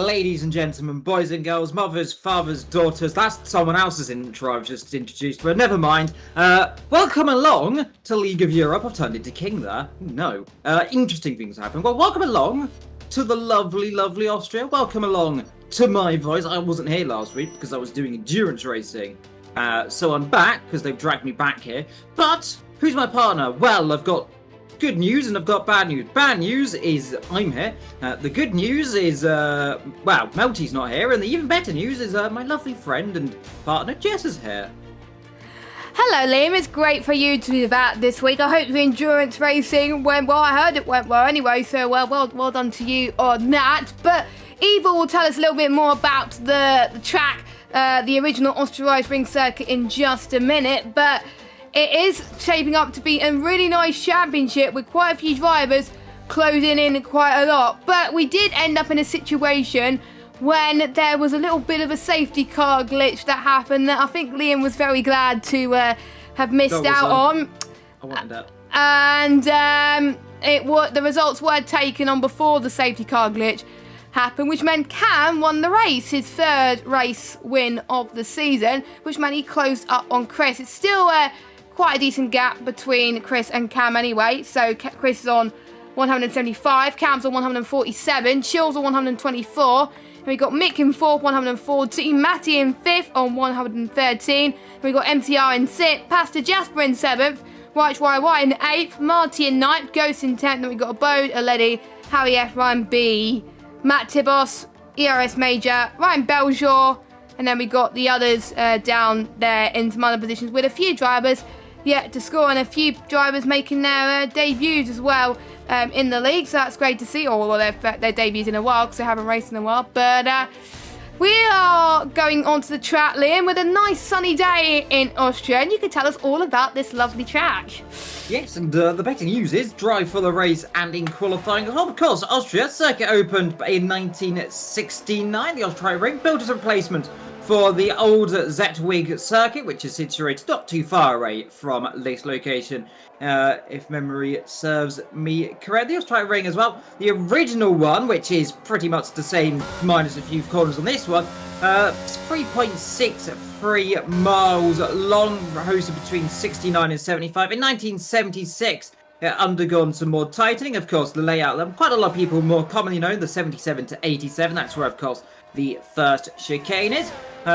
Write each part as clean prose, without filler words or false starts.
ladies and gentlemen, boys and girls, mothers, fathers, daughters. That's someone else's intro I've just introduced, but never mind. Welcome along to League of Europe. I've turned into king there. No. Interesting things happen. Well, welcome along to the lovely, lovely Austria. Welcome along to my voice. I wasn't here last week because I was doing endurance racing. So I'm back because they've dragged me back here. But who's my partner? Well, I've got good news and I've got bad news. Bad news is I'm here. The good news is, well, Melty's not here. And the even better news is my lovely friend and partner Jess is here. Hello Liam, it's great for you to do that this week. I hope the endurance racing went well. I heard it went well anyway, so well done to you on that. But Eva will tell us a little bit more about the track, the original Austria Ring Circuit in just a minute. But it is shaping up to be a really nice championship with quite a few drivers closing in quite a lot. But we did end up in a situation when there was a little bit of a safety car glitch that happened that I think Liam was very glad to have missed out on. I wanted that. And the results were taken on before the safety car glitch happened, which meant Cam won the race, his third race win of the season, which meant he closed up on Chris. It's still quite a decent gap between Chris and Cam anyway. So Chris is on 175, Cam's on 147, Chill's on 124. And we got Mick in 4th, 114, Matty in 5th on 113. And we got MCR in 6th, Pastor Jasper in 7th, White YY in 8th, Marty in 9th, Ghost in 10th. Then we got Abode, Aledi, Harry F, Ryan B, Matt Tibos, ERS Major, Ryan Beljaw. And then we got the others down there in some other positions with a few drivers yet to score and a few drivers making their debuts as well in the league. So that's great to see. Or their debuts in a while because they haven't raced in a while. But we are going onto the track, Liam, with a nice sunny day in Austria. And you can tell us all about this lovely track. Yes, and the better news is drive for the race and in qualifying. Of course, Austria circuit opened in 1969. The Austria Ring built as a replacement for the old Zetwig circuit, which is situated not too far away from this location, if memory serves me correct. The Austria Ring as well, the original one, which is pretty much the same minus a few corners on this one, 3.63 miles long, hosted between 69 and 75. In 1976, undergone some more tightening. Of course, the layout, quite a lot of people more commonly know the 77 to 87. That's where, of course, the first chicane is.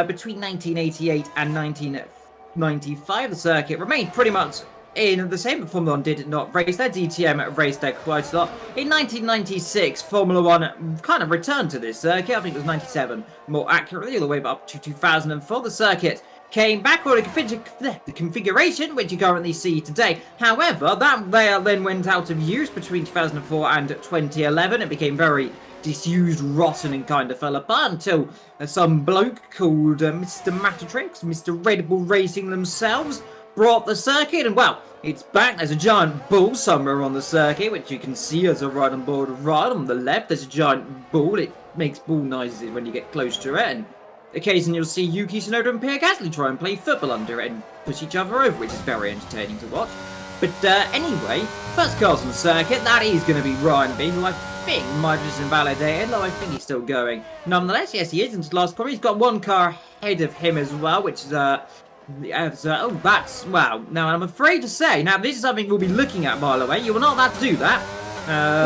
Between 1988 and 1995, the circuit remained pretty much in the same. Formula 1 did not race there. DTM raced there quite a lot. In 1996, Formula 1 kind of returned to this circuit. I think it was 97 more accurately, all the way up to 2004. The circuit came back with the configuration which you currently see today. However, that layout then went out of use between 2004 and 2011. It became very disused, rotten, and kind of fell apart until some bloke called Mr. Matatrix, Mr. Red Bull Racing themselves, brought the circuit, and well, it's back. There's a giant bull somewhere on the circuit, which you can see as a right on board right on the left. There's a giant bull. It makes bull noises when you get close to it, and occasionally you'll see Yuki Tsunoda and Pierre Gasly try and play football under it and push each other over, which is very entertaining to watch. But anyway, first cars on the circuit, that is going to be Ryan B, who I think might have just invalidated, though I think he's still going. Nonetheless, yes, he is into the last corner. He's got one car ahead of him as well, which is, oh, that's, wow. Now, I'm afraid to say, now, this is something we'll be looking at, by the way. You were not allowed to do that.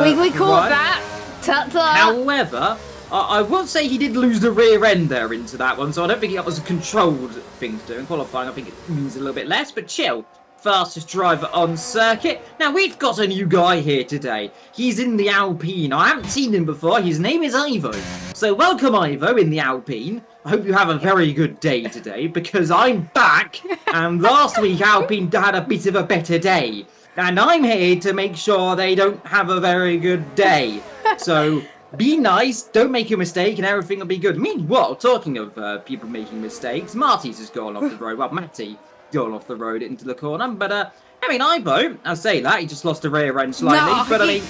We caught that. Ta-ta. However, I will say he did lose the rear end there into that one, so I don't think that was a controlled thing to do. In qualifying, I think it means a little bit less, but chill. Fastest driver on circuit. Now, we've got a new guy here today. He's in the Alpine. I haven't seen him before. His name is Ivo. So welcome, Ivo, in the Alpine. I hope you have a very good day today, because I'm back, and last week Alpine had a bit of a better day. And I'm here to make sure they don't have a very good day. So be nice, don't make a mistake, and everything will be good. Meanwhile, talking of people making mistakes, Marty's has gone off the road. Well, Matty gone off the road into the corner, but I mean, Ivo, I say that, he just lost the rear end slightly, no, but I mean,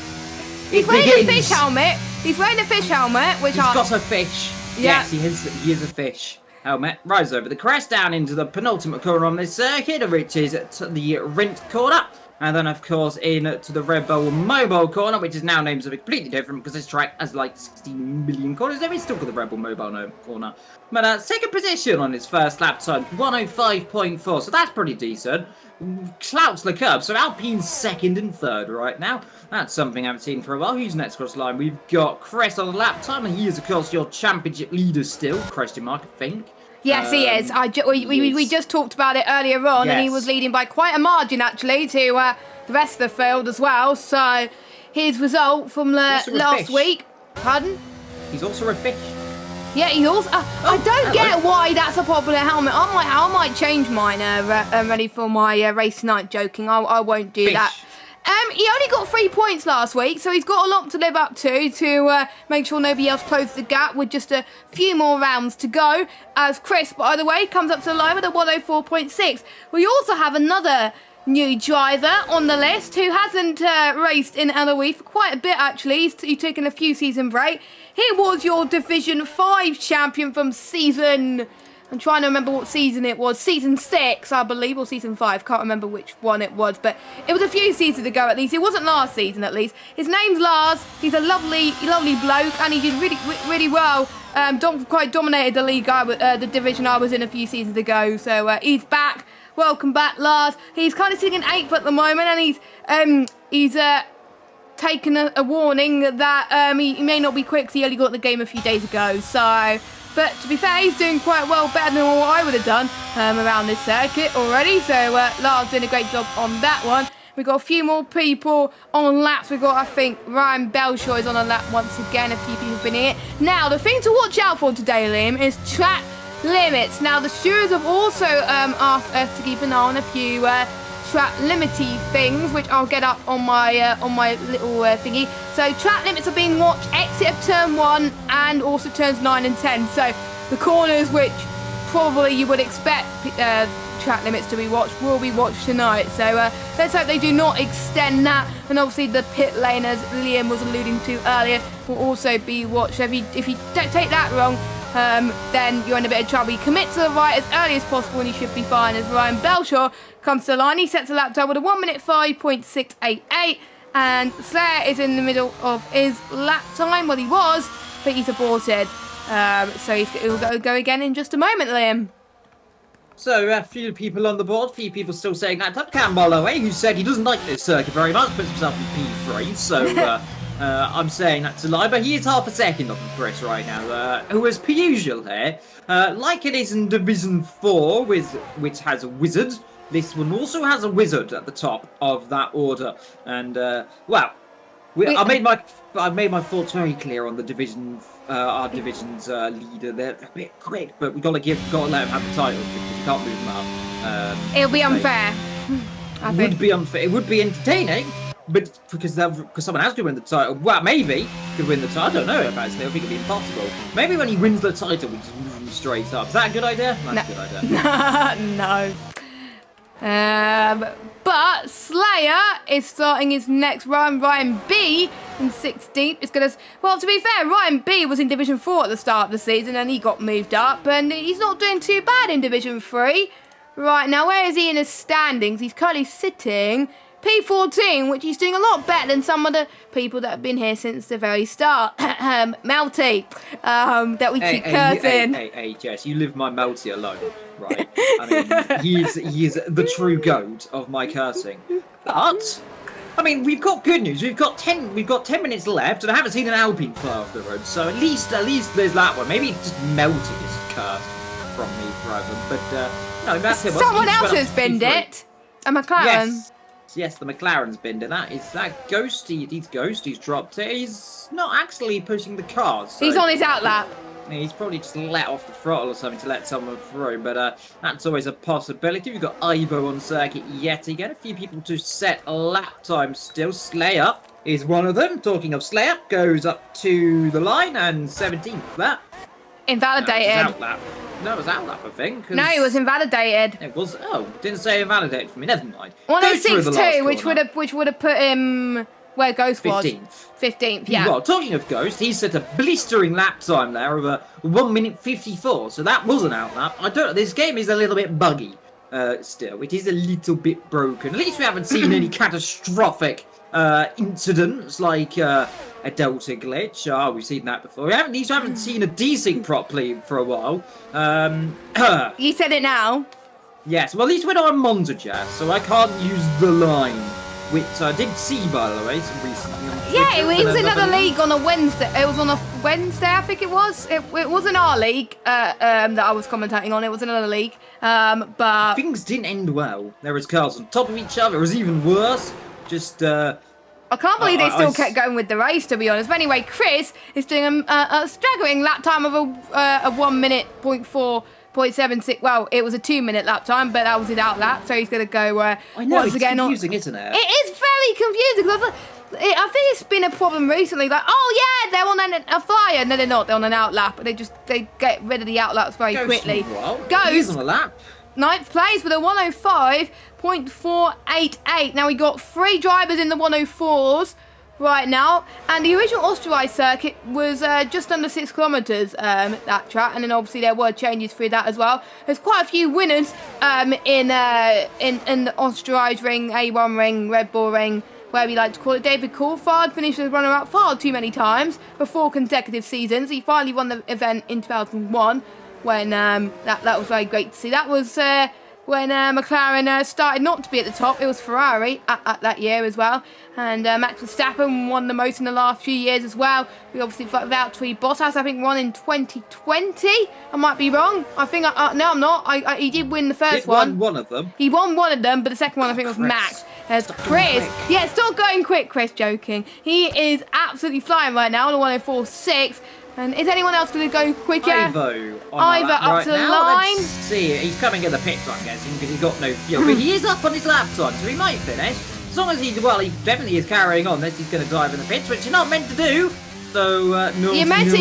he's wearing a fish helmet. He's wearing a fish helmet, which he's got a fish. Yeah. Yes, he is a fish helmet. Rides over the crest down into the penultimate corner on this circuit, which is the Rint corner. And then, of course, in to the Red Bull Mobile corner, which is now named something completely different because this track has like 16 million corners. There is still got the Red Bull Mobile corner. But second position on his first lap time, 105.4. So that's pretty decent. Clouts the curb. So Alpine's second and third right now. That's something I haven't seen for a while. Who's next across the line? We've got Chris on the lap time. And he is, of course, your championship leader still. Question mark, I think. Yes, he is. We just talked about it earlier on, and he was leading by quite a margin, actually, to the rest of the field as well. So his result from last week... Pardon? He's also a fish. Yeah, he also... I don't get why that's a popular helmet. I might change mine ready for my race tonight. Joking, I won't do that. He only got 3 points last week, so he's got a lot to live up to make sure nobody else closes the gap with just a few more rounds to go. As Chris, by the way, comes up to the line with a 104.6. We also have another new driver on the list who hasn't raced in LOE for quite a bit, actually. He's taken a few season break. He was your Division 5 champion from season... I'm trying to remember what season it was. Season 6, I believe, or season 5. Can't remember which one it was, but it was a few seasons ago at least. It wasn't last season at least. His name's Lars. He's a lovely bloke, and he did really well. Quite dominated the league, the division I was in a few seasons ago. So he's back. Welcome back, Lars. He's kind of sitting in 8th at the moment, and he's taken a warning that he may not be quick, because he only got the game a few days ago. So... But to be fair, he's doing quite well, better than what I would have done around this circuit already. So Lars doing a great job on that one. We've got a few more people on laps. We've got, I think, Ryan Belshaw is on a lap once again. A few people have been here. Now, the thing to watch out for today, Liam, is track limits. Now, the stewards have also asked us to keep an eye on a few track limity things, which I'll get up on my little thingy. So track limits are being watched, exit of turn 1 and also turns 9 and 10. So the corners, which probably you would expect track limits to be watched, will be watched tonight. So let's hope they do not extend that. And obviously the pit lane, as Liam was alluding to earlier, will also be watched. So if you don't take that wrong, then you're in a bit of trouble. You commit to the right as early as possible and you should be fine. As Ryan Belshaw comes to the line, he sets a lap time with a 1:05.688, and Slayer is in the middle of his lap time. Well, he was, but he's aborted. So he'll go again in just a moment, Liam. So, a few people on the board, few people still saying that. Cam, by the way, who said he doesn't like this circuit very much, puts himself in P3, so... I'm saying that to lie, but he is half a second off of Chris right now, who is per usual here. Like it is in Division 4, which has a wizard, this one also has a wizard at the top of that order. And, well, I made my thoughts very clear on the division, our division's leader. They're a bit quick, but we've got to let him have the title because we can't move him up. It'll be unfair. It would be unfair. It would be entertaining. But because someone has to win the title, well, maybe could win the title. I don't know, actually. I think it'd be impossible. Maybe when he wins the title, we just move him straight up. Is that a good idea? That's a good idea. No. But Slayer is starting his next run. Ryan B in 16th. It's gonna. Well, to be fair, Ryan B was in Division 4 at the start of the season, and he got moved up, and he's not doing too bad in Division 3 right now. Where is he in his standings? He's currently sitting P14, which he's doing a lot better than some of the people that have been here since the very start. Melty, that we keep cursing. Hey, Jess, you leave my Melty alone, right? I mean, he is the true goat of my cursing. But, I mean, we've got good news. We've got 10 minutes left, and I haven't seen an Alpine fly off the road. So at least there's that one. Maybe just Melty is cursed from me forever. But no, that's it. Someone else has binned it. A McLaren. Yes, the McLaren's been to that. Is that Ghosty? He's Ghosty's dropped it. He's not actually pushing the cars. So he's on his outlap. He's probably just let off the throttle or something to let someone through. But that's always a possibility. We've got Ivo on circuit yet again. A few people to set lap time still. Slayer is one of them. Talking of Slayer, goes up to the line and 17th for that. Invalidated. No, it was outlap, I think. No, it was invalidated. It was. Oh, didn't say invalidated for me. Never mind. 106.2, which would have put him where Ghost 15th. was. 15th, yeah. Well, talking of Ghost, he set a blistering lap time there of 1:54. So that was an outlap. I don't know. This game is a little bit buggy Still, it is a little bit broken. At least we haven't seen any catastrophic incidents like a Delta glitch. Oh, we've seen that before. We haven't seen a desync properly for a while. You said it now. Yes, well, at least we're not on Monza Jazz, so I can't use the line, which I did see, by the way, some recently on Twitter. Yeah, it was another league on a Wednesday. It was on a Wednesday, I think it was. It wasn't our league that I was commentating on. It was another league. But things didn't end well. There was cars on top of each other. It was even worse. Just I can't believe they still kept going with the race, to be honest. But anyway, Chris is doing a staggering lap time of a 1 minute .76. Well, it was a 2 minute lap time, but that was his out lap. So he's going to go I know, once it's again. confusing, isn't it? It is very confusing because I think it's been a problem recently. Like, oh yeah, they're on a flyer. No, they're not. They're on an out lap. They get rid of the out laps very quickly. Goes on a lap. 9th place with a 105.488. Now we got 3 drivers in the 104s right now, and the original Austria circuit was just under 6 kilometres that track, and then obviously there were changes through that as well. There's quite a few winners in the Austria ring, A1 ring, Red Bull ring, whatever you like to call it. David Coulthard finished as runner-up far too many times for 4 consecutive seasons. He finally won the event in 2001. When that was very great to see. That was when McLaren started not to be at the top. It was Ferrari at that year as well. And Max Verstappen won the most in the last few years as well. We obviously Valtteri Bottas, I think, won in 2020. I might be wrong. I think, no, I'm not. He did win the first one. One of them. He won one of them, but the second one I think was Max. There's Chris. Yeah, stop going quick, Chris, joking. He is absolutely flying right now on the 104.6. And is anyone else going to go quicker? Ivo up to the line. Let's see. He's coming in the pits, I'm guessing, because he's got no fuel. But he is up on his lap time, so he might finish. As long as he definitely is carrying on this. He's going to dive in the pits, which you're not meant to do. So, no. You meant to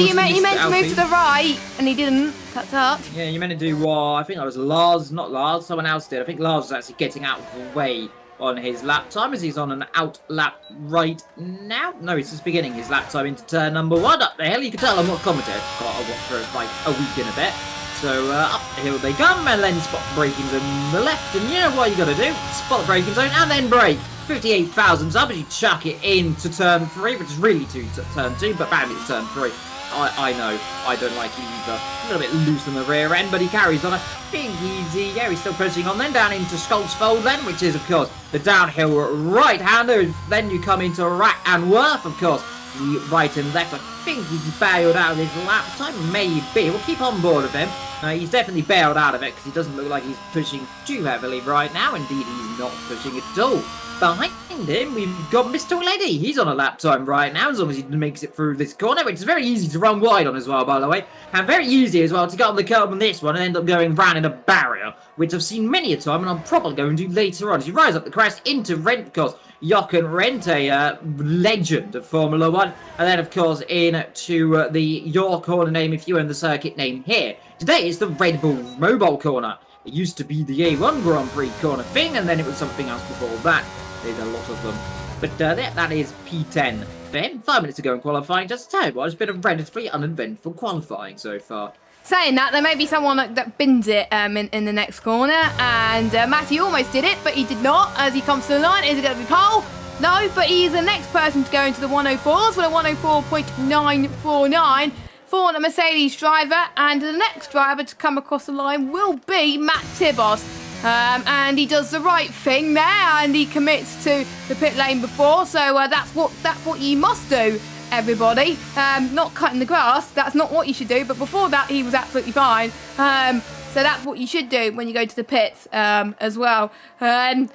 move to the right, and he didn't. Tut. Yeah, you meant to do I think that was Lars, not Lars, someone else did. I think Lars was actually getting out of the way on his lap time, as he's on an out lap right now. No, he's just beginning his lap time into turn number 1. Up the hill, you can tell I'm not commentated. Got to watch for like a week and a bit. So up the hill they come, and then spot the braking zone on the left. And you know what you got to do? Spot the braking zone and then brake. 58,000 up as you chuck it into turn 3, which is really to turn 2, but bam, it's turn 3. I know, I don't like it either. A little bit loose on the rear end, but he carries on. I think he's still pushing on. Then down into Skolsfold then, which is, of course, the downhill right-hander. Then you come into Rack and Worth, of course, the right and left. I think he's bailed out of his lap time, maybe. We'll keep on board of him. He's definitely bailed out of it, because he doesn't look like he's pushing too heavily right now. Indeed, he's not pushing at all. Behind him, we've got Mr. Leddy. He's on a lap time right now, as long as he makes it through this corner, which is very easy to run wide on as well, by the way. And very easy as well to get on the curb on this one and end up going round in a barrier, which I've seen many a time, and I'm probably going to do later on. As you rise up the crest into Rent, of course, Jochen Rindt, a legend of Formula 1. And then, of course, into your corner name, if you own the circuit name here. Today is the Red Bull Mobile corner. It used to be the A1 Grand Prix corner thing, and then it was something else before that. There's a lot of them. But that is P10. Then, 5 minutes to go in qualifying. Just to tell you what, it's been a relatively uneventful qualifying so far. Saying that, there may be someone that bins it in the next corner. And Matty almost did it, but he did not. As he comes to the line, is it going to be pole? No, but he's the next person to go into the 104s with a 104.949 for the Mercedes driver. And the next driver to come across the line will be Matt Tibos. And he does the right thing there, and he commits to the pit lane before. So that's what you must do, everybody. Not cutting the grass. That's not what you should do. But before that, he was absolutely fine. So that's what you should do when you go to the pits as well. But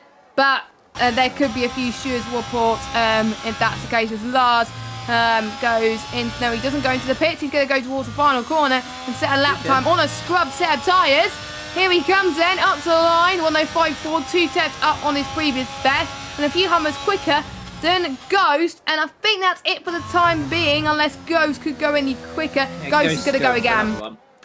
there could be a few Stewards reports if that's the case. As Lars goes in. No, he doesn't go into the pits. He's going to go towards the final corner and set a lap time on a scrub set of tyres. Here he comes then, up to the line, 105.4, 2 steps up on his previous best, and a few Hummers quicker than Ghost, and I think that's it for the time being, unless Ghost could go any quicker. Yeah, Ghost is going to go again.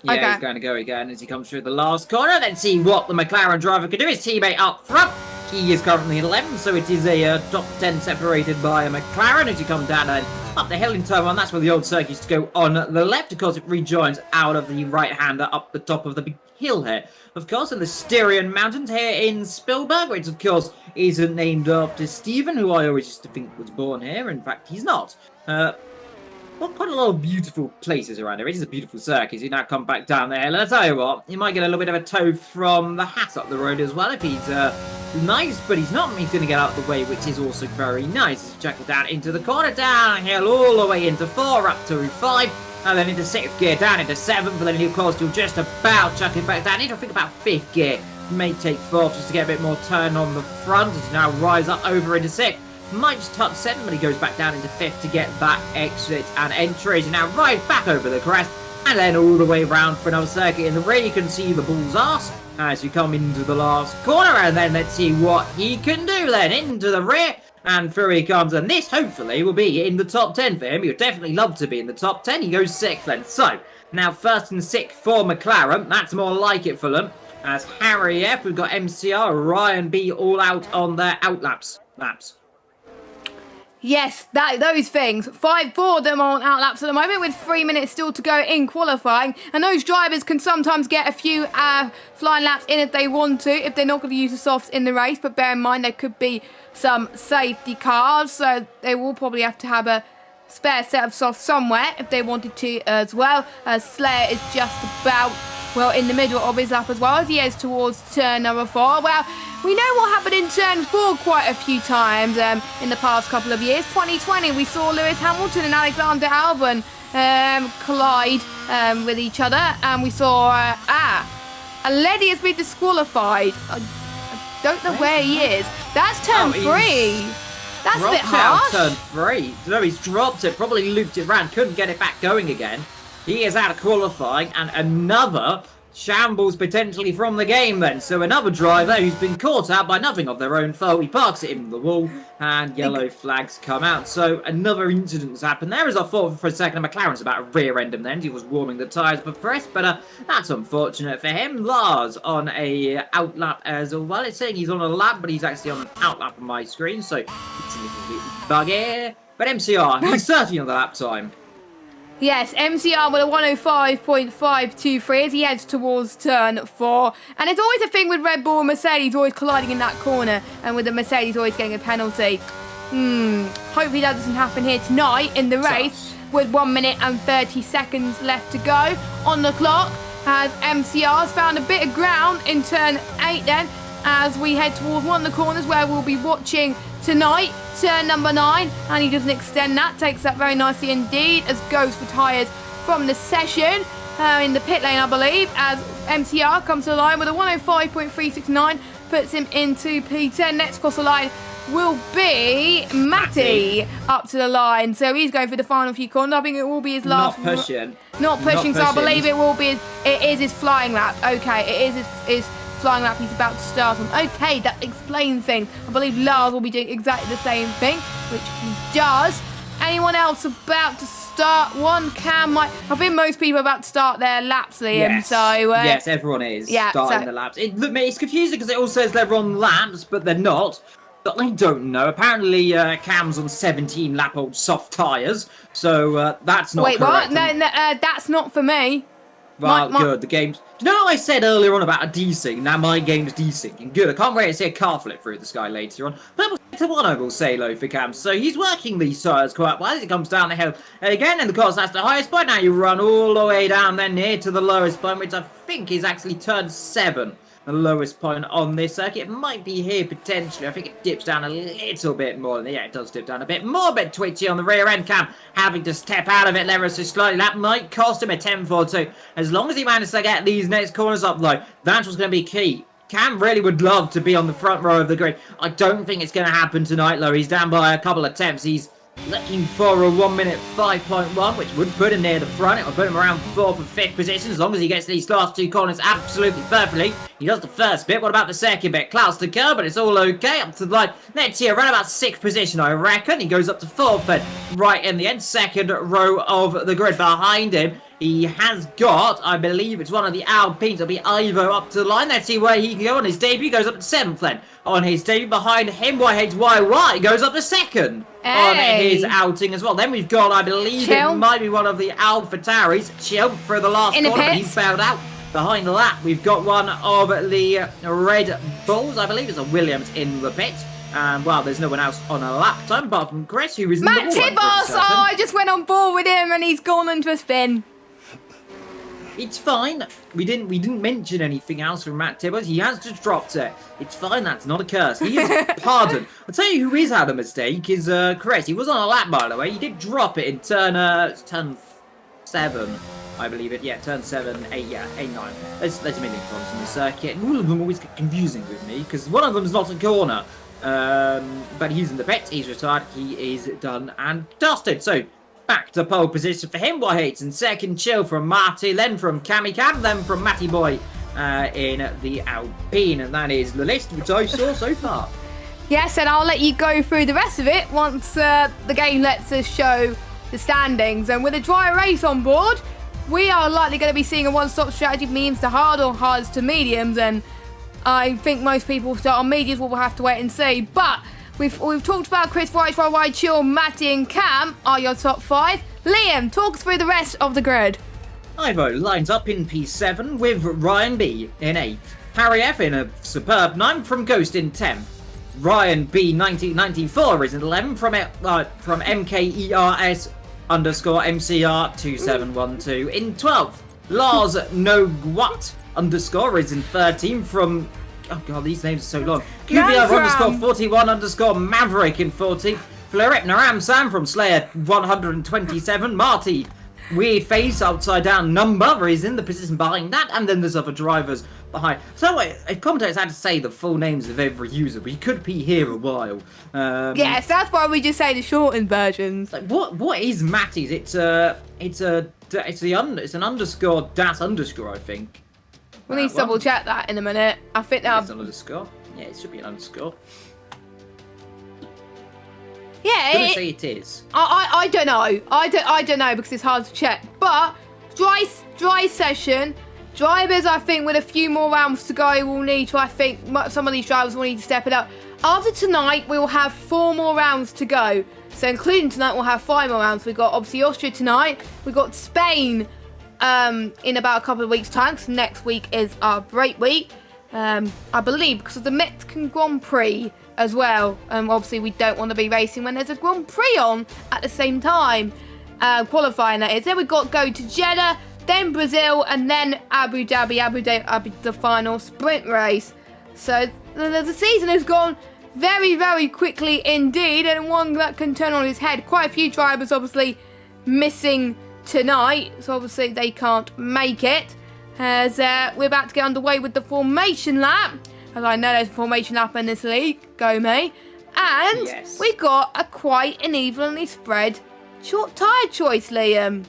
Yeah, he's going to go again as he comes through the last corner. Let's see what the McLaren driver can do. His teammate up front. He is currently 11th, so it is a top 10 separated by a McLaren as you come down and up the hill in turn 1. That's where the old circuit used to go on the left. Of course, it rejoins out of the right-hander up the top of the big hill here. Of course, in the Styrian Mountains here in Spielberg, which of course isn't named after Stephen, who I always used to think was born here. In fact, he's not. Well, quite a lot of beautiful places around here. It is a beautiful circuit. You now come back down the hill, and I tell you what, you might get a little bit of a tow from the hat up the road as well if he's nice, but he's not. He's going to get out of the way, which is also very nice. As you check it down into the corner, downhill all the way into 4, up to 5, and then into 6th gear, down into 7th, but then of course you'll just about chuck it back down into, I think, about 5th gear. You may take 4th just to get a bit more turn on the front as you now rise up over into 6th. Might just touch 7, but he goes back down into 5th to get that exit and entry. As you now ride back over the crest, and then all the way round for another circuit. In the rear, you can see the bull's arse as you come into the last corner, and then let's see what he can do then. Into the rear, and through he comes, and this hopefully will be in the top 10 for him. He would definitely love to be in the top 10. He goes 6th then. So, now 1st and 6th for McLaren. That's more like it for them. As Harry F, we've got MCR, Ryan B all out on their outlaps. Yes, those things. 4 of them are on outlaps at the moment with 3 minutes still to go in qualifying. And those drivers can sometimes get a few flying laps in if they want to, if they're not going to use the softs in the race. But bear in mind, there could be some safety cars, so they will probably have to have a spare set of softs somewhere if they wanted to as well. Slayer is just about, well, in the middle of his lap as well as he heads towards turn number 4. Well, we know what happened in turn 4 quite a few times in the past couple of years. 2020, we saw Lewis Hamilton and Alexander Albon collide with each other, and we saw Aledi has been disqualified. I don't know where he is. That's turn 3. That's a bit harsh. Turn 3. No, he's dropped it, probably looped it around, couldn't get it back going again. He is out of qualifying, and another shambles potentially from the game then. So another driver who's been caught out by nothing of their own fault. He parks it in the wall, and yellow flags come out. So another incident has happened. There is our fault for a second. McLaren's about to rear end him then. He was warming the tyres for press, but that's unfortunate for him. Lars on a outlap as well. It's saying he's on a lap, but he's actually on an outlap on my screen, so it's a little bit buggy. But MCR, he's certainly on the lap time. Yes, MCR with a 105.523 as he heads towards turn 4. And it's always a thing with Red Bull and Mercedes always colliding in that corner, and with the Mercedes always getting a penalty. Hopefully that doesn't happen here tonight in the race with 1 minute and 30 seconds left to go on the clock, as MCR's found a bit of ground in turn 8 then, as we head towards one of the corners where we'll be watching tonight, turn number 9, and he doesn't extend that, takes that very nicely indeed, as goes for tyres from the session in the pit lane, I believe, as MCR comes to the line with a 105.369, puts him into P10. Next across the line will be Matty up to the line, so he's going for the final few corners. I think it will be his last. Not pushing, so I believe it will be. It is his flying lap. Okay, it is his flying lap he's about to start on. Okay, that explains things. I believe Lars will be doing exactly the same thing, which he does. Anyone else about to start one? I think most people are about to start their laps, Liam. Yes. So yes, everyone is starting the laps. It's confusing because it all says they're on laps, but they're not. But I don't know. Apparently, Cam's on 17 lap-old soft tyres, so that's not correct. Wait, what? No, that's not for me. Well, good. The game's... Do you know what I said earlier on about a desync? Now my game's desyncing. Good. I can't wait to see a car flip through the sky later on. Level 1, I will say low for Cam. So he's working these tyres quite well as he comes down the hill. Again, and of course, that's the highest point. Now you run all the way down then near to the lowest point, which I think is actually turn 7. The lowest point on this circuit. It might be here potentially. I think it dips down a little bit more. Yeah, it does dip down a bit more. A bit twitchy on the rear end. Cam having to step out of it ever so slightly. That might cost him a 10.42. As long as he manages to get these next corners up though, that's what's going to be key. Cam really would love to be on the front row of the grid. I don't think it's going to happen tonight though. He's down by a couple of attempts. He's looking for a 1 minute 5.1, which would put him near the front. It would put him around 4th or 5th position as long as he gets these last 2 corners absolutely perfectly. He does the first bit. What about the second bit? Clouds to curb, but it's all okay. Up to the line. Next here, around about 6th position, I reckon. He goes up to 4th, but right in the end, 2nd row of the grid behind him He has got, I believe it's one of the Alpines. It'll be Ivo up to the line. Let's see where he can go on his debut. Goes up to 7th then. On his debut behind him, YHYY goes up to 2nd on his outing as well. Then we've got, I believe Chill. it might be one of the AlphaTauris. Chill for the last corner, but he failed out. Behind that, we've got one of the Red Bulls. I believe it's a Williams in the pit. And, well, there's no one else on a lap time apart from Chris, who is Matt number 1 Tibbos! Oh, I just went on board with him and he's gone into a spin. It's fine. We didn't mention anything else from Matt Tibbos. He has just dropped it. It's fine. That's not a curse. He is pardoned. I'll tell you who is had a mistake is Chris. He was on a lap, by the way. He did drop it in turn 7. I believe it. Yeah, turn 7, 8, 9. There's a million corners in the circuit. All of them always get confusing with me because one of them is not a corner. But he's in the pit. He's retired. He is done and dusted. So back to pole position for him. Whitehates in second. Chill from Marty. Then from Kamikam. Then from Matty Boy in the Alpine. And that is the list which I saw so far. Yes, and I'll let you go through the rest of it once the game lets us show the standings. And with a dry race on board, we are likely going to be seeing a one-stop strategy, means to hard or hards to mediums, and I think most people will start on mediums. We'll have to wait and see. But we've talked about Chris, YHYY, Chill, Matty and Cam are your top 5. Liam, talk us through the rest of the grid. Ivo lines up in P7 with Ryan B in 8th. Harry F in a superb 9th from Ghost in 10th. Ryan B 1994 is in 11th from MKERS underscore MCR 2712 in 12th. Lars No What underscore is in 13th from, oh god, these names are so long. QBR underscore 41 underscore Maverick in 14th. Flarip Naram Sam from Slayer 127. Marty Weird Face Upside Down Number is in the position behind that, and then there's other drivers behind. So commentators had to say the full names of every user. We could be here a while. Yes, that's why we just say the shortened versions. Like what is Matty's? It's an underscore das underscore, I think. We'll need to double check that in a minute. I think that it's an underscore. Yeah, it should be an underscore. Yeah, I'm gonna say it is. I don't know. I don't know because it's hard to check. But dry session. Drivers, I think, with a few more rounds to go, will need to. I think some of these drivers will need to step it up. After tonight, we will have 4 more rounds to go. So, including tonight, we'll have 5 more rounds. We've got obviously Austria tonight. We've got Spain in about a couple of weeks' time. Because next week is our break week. I believe because of the Mexican Grand Prix as well. Obviously, we don't want to be racing when there's a Grand Prix on at the same time. Qualifying, that is. Then we've got go to Jeddah, then Brazil, and then Abu Dhabi, the final sprint race. So the season has gone very, very quickly indeed, and one that can turn on his head. Quite a few drivers obviously missing tonight, so obviously they can't make it. As we're about to get underway with the formation lap. As I know there's a formation lap in this league, go me. And yes, we got a quite an evenly spread short tyre choice, Liam.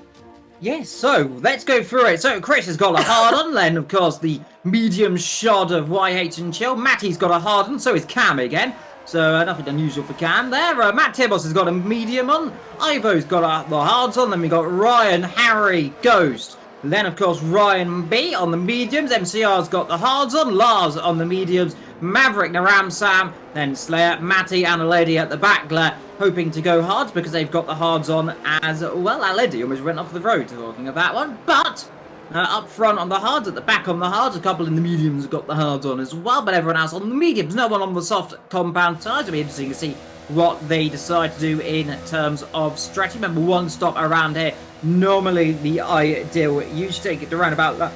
Yes, so let's go through it. So Chris has got a hard on, then of course the medium shot of YH and Chill. Matty's got a hard on, so is Cam again. So nothing unusual for Cam there. Matt Tibbos has got a medium on. Ivo's got the hards on. Then we got Ryan, Harry, Ghost. Then of course Ryan B on the mediums. MCR's got the hards on. Lars on the mediums. Maverick, Naram Sam, then Slayer, Matty and a lady at the back there, hoping to go hards because they've got the hards on as well. That lady almost went off the road talking of that one. But up front on the hards, at the back on the hards, a couple in the mediums have got the hards on as well, but everyone else on the mediums. No one on the soft compound tyres. It'll be interesting to see what they decide to do in terms of strategy. Remember, one stop around here, normally the ideal. You should take it around about that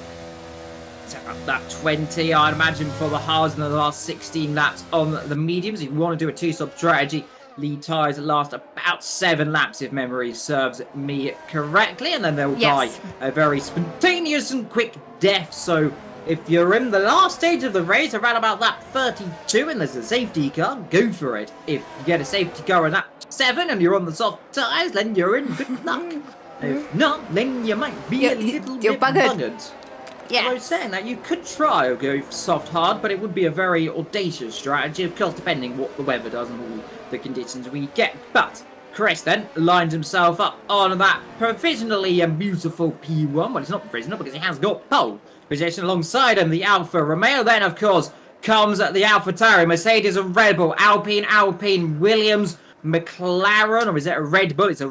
20, I'd imagine, for the hards in the last 16 laps on the mediums. If you want to do a 2-stop strategy, lead tyres last about 7 laps, if memory serves me correctly, and then they'll die a very spontaneous and quick death. So if you're in the last stage of the race, around about lap 32, and there's a safety car, go for it. If you get a safety car in lap 7 and you're on the soft tyres, then you're in good luck. If not, then you might be a little bit buggered. Yeah. I was saying that you could try or go soft hard, but it would be a very audacious strategy, of course, depending what the weather does and all the conditions we get. But Chris then lined himself up on that provisionally beautiful P1. Well, it's not provisional because he has got pole position alongside him. The Alfa Romeo then, of course, comes at the AlphaTauri, Mercedes and Red Bull, Alpine, Williams, McLaren, or is it a Red Bull? It's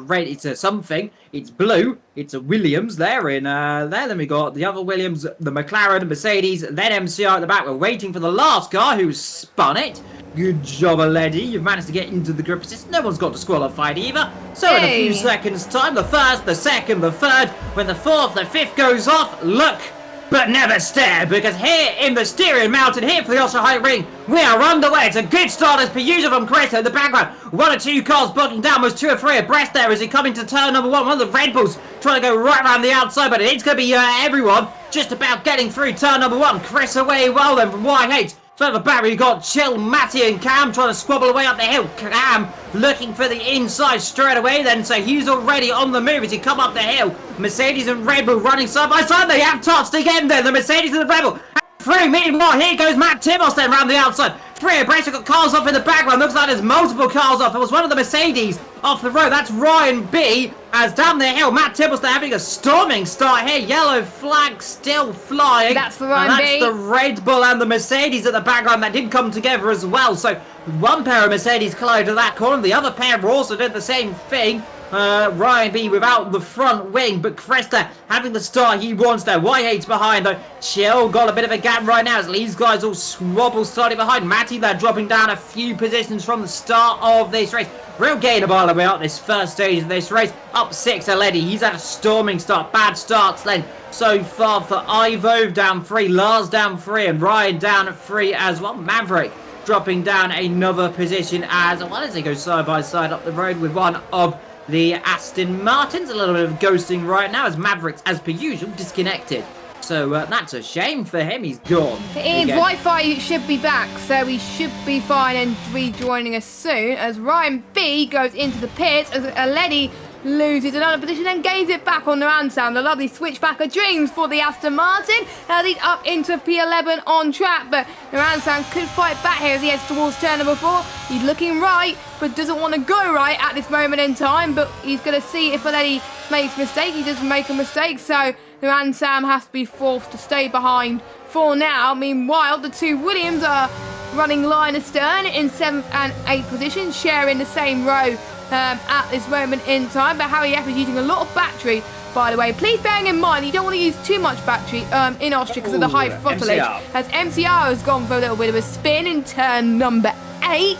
a something. It's blue. It's a Williams there in there. Then we got the other Williams, the McLaren, Mercedes, then MCR at the back. We're waiting for the last car who spun it. Good job, Aledi. You've managed to get into the grip assist. No one's got disqualified either. So in a few seconds' time, the first, the second, the third, when the fourth, the fifth goes off, look but never stare, because here in the Styrian Mountain, here for the Austria High Ring, we are underway. It's a good start as per usual from Chris in the background. 1 or 2 cars blocking down, was 2 or 3 abreast there as he coming to turn number 1. One of the Red Bulls trying to go right around the outside, but it's going to be everyone just about getting through turn number 1. Chris away well then from Whitehates. Further back, we've got Chill, Matty and Cam trying to squabble away up the hill. Cam looking for the inside straight away then, so he's already on the move as he come up the hill. Mercedes and Red Bull running side by side. They have touched again then, the Mercedes and the Red Bull. Through, meanwhile, here goes Matt Tibos then round the outside. 3 abreast, we've got cars off in the background. Looks like there's multiple cars off. It was one of the Mercedes off the road. That's Ryan B. As down the hill, Matt Tibbles, they're having a storming start here. Yellow flag still flying. That's for Ryan B. That's the Red Bull and the Mercedes at the background that did come together as well. So one pair of Mercedes collided to that corner. The other pair also did the same thing. Ryan B without the front wing, but Cresta having the start he wants there. Whitehates behind though. Chill got a bit of a gap right now as these guys all swabble starting behind. Matty there dropping down a few positions from the start of this race. Real gain by the way up this first stage of this race. Up 6 Aledi. He's had a storming start. Bad starts then so far for Ivo down 3, Lars down 3, and Ryan down at 3 as well. Maverick dropping down another position as well as they go side by side up the road with one of the Aston Martins. A little bit of ghosting right now as Mavericks, as per usual, disconnected. So that's a shame for him. He's gone. Wi-Fi should be back, so he should be fine and rejoining us soon as Ryan B goes into the pits as Aledi loses another position and gains it back on the Ransound. A lovely switchback of dreams for the Aston Martin. Lead up into P11 on track, but the Ransound could fight back here as he heads towards turn number 4. He's looking right, but doesn't want to go right at this moment in time, but he's going to see if Aledi makes a mistake. He doesn't make a mistake, so the Ransound has to be forced to stay behind for now. Meanwhile, the 2 Williams are running line astern in 7th and 8th positions, sharing the same row at this moment in time. But Harry F is using a lot of battery, by the way. Please bearing in mind, you don't want to use too much battery in Austria because of the high throttlage. As MCR has gone for a little bit of a spin in turn number 8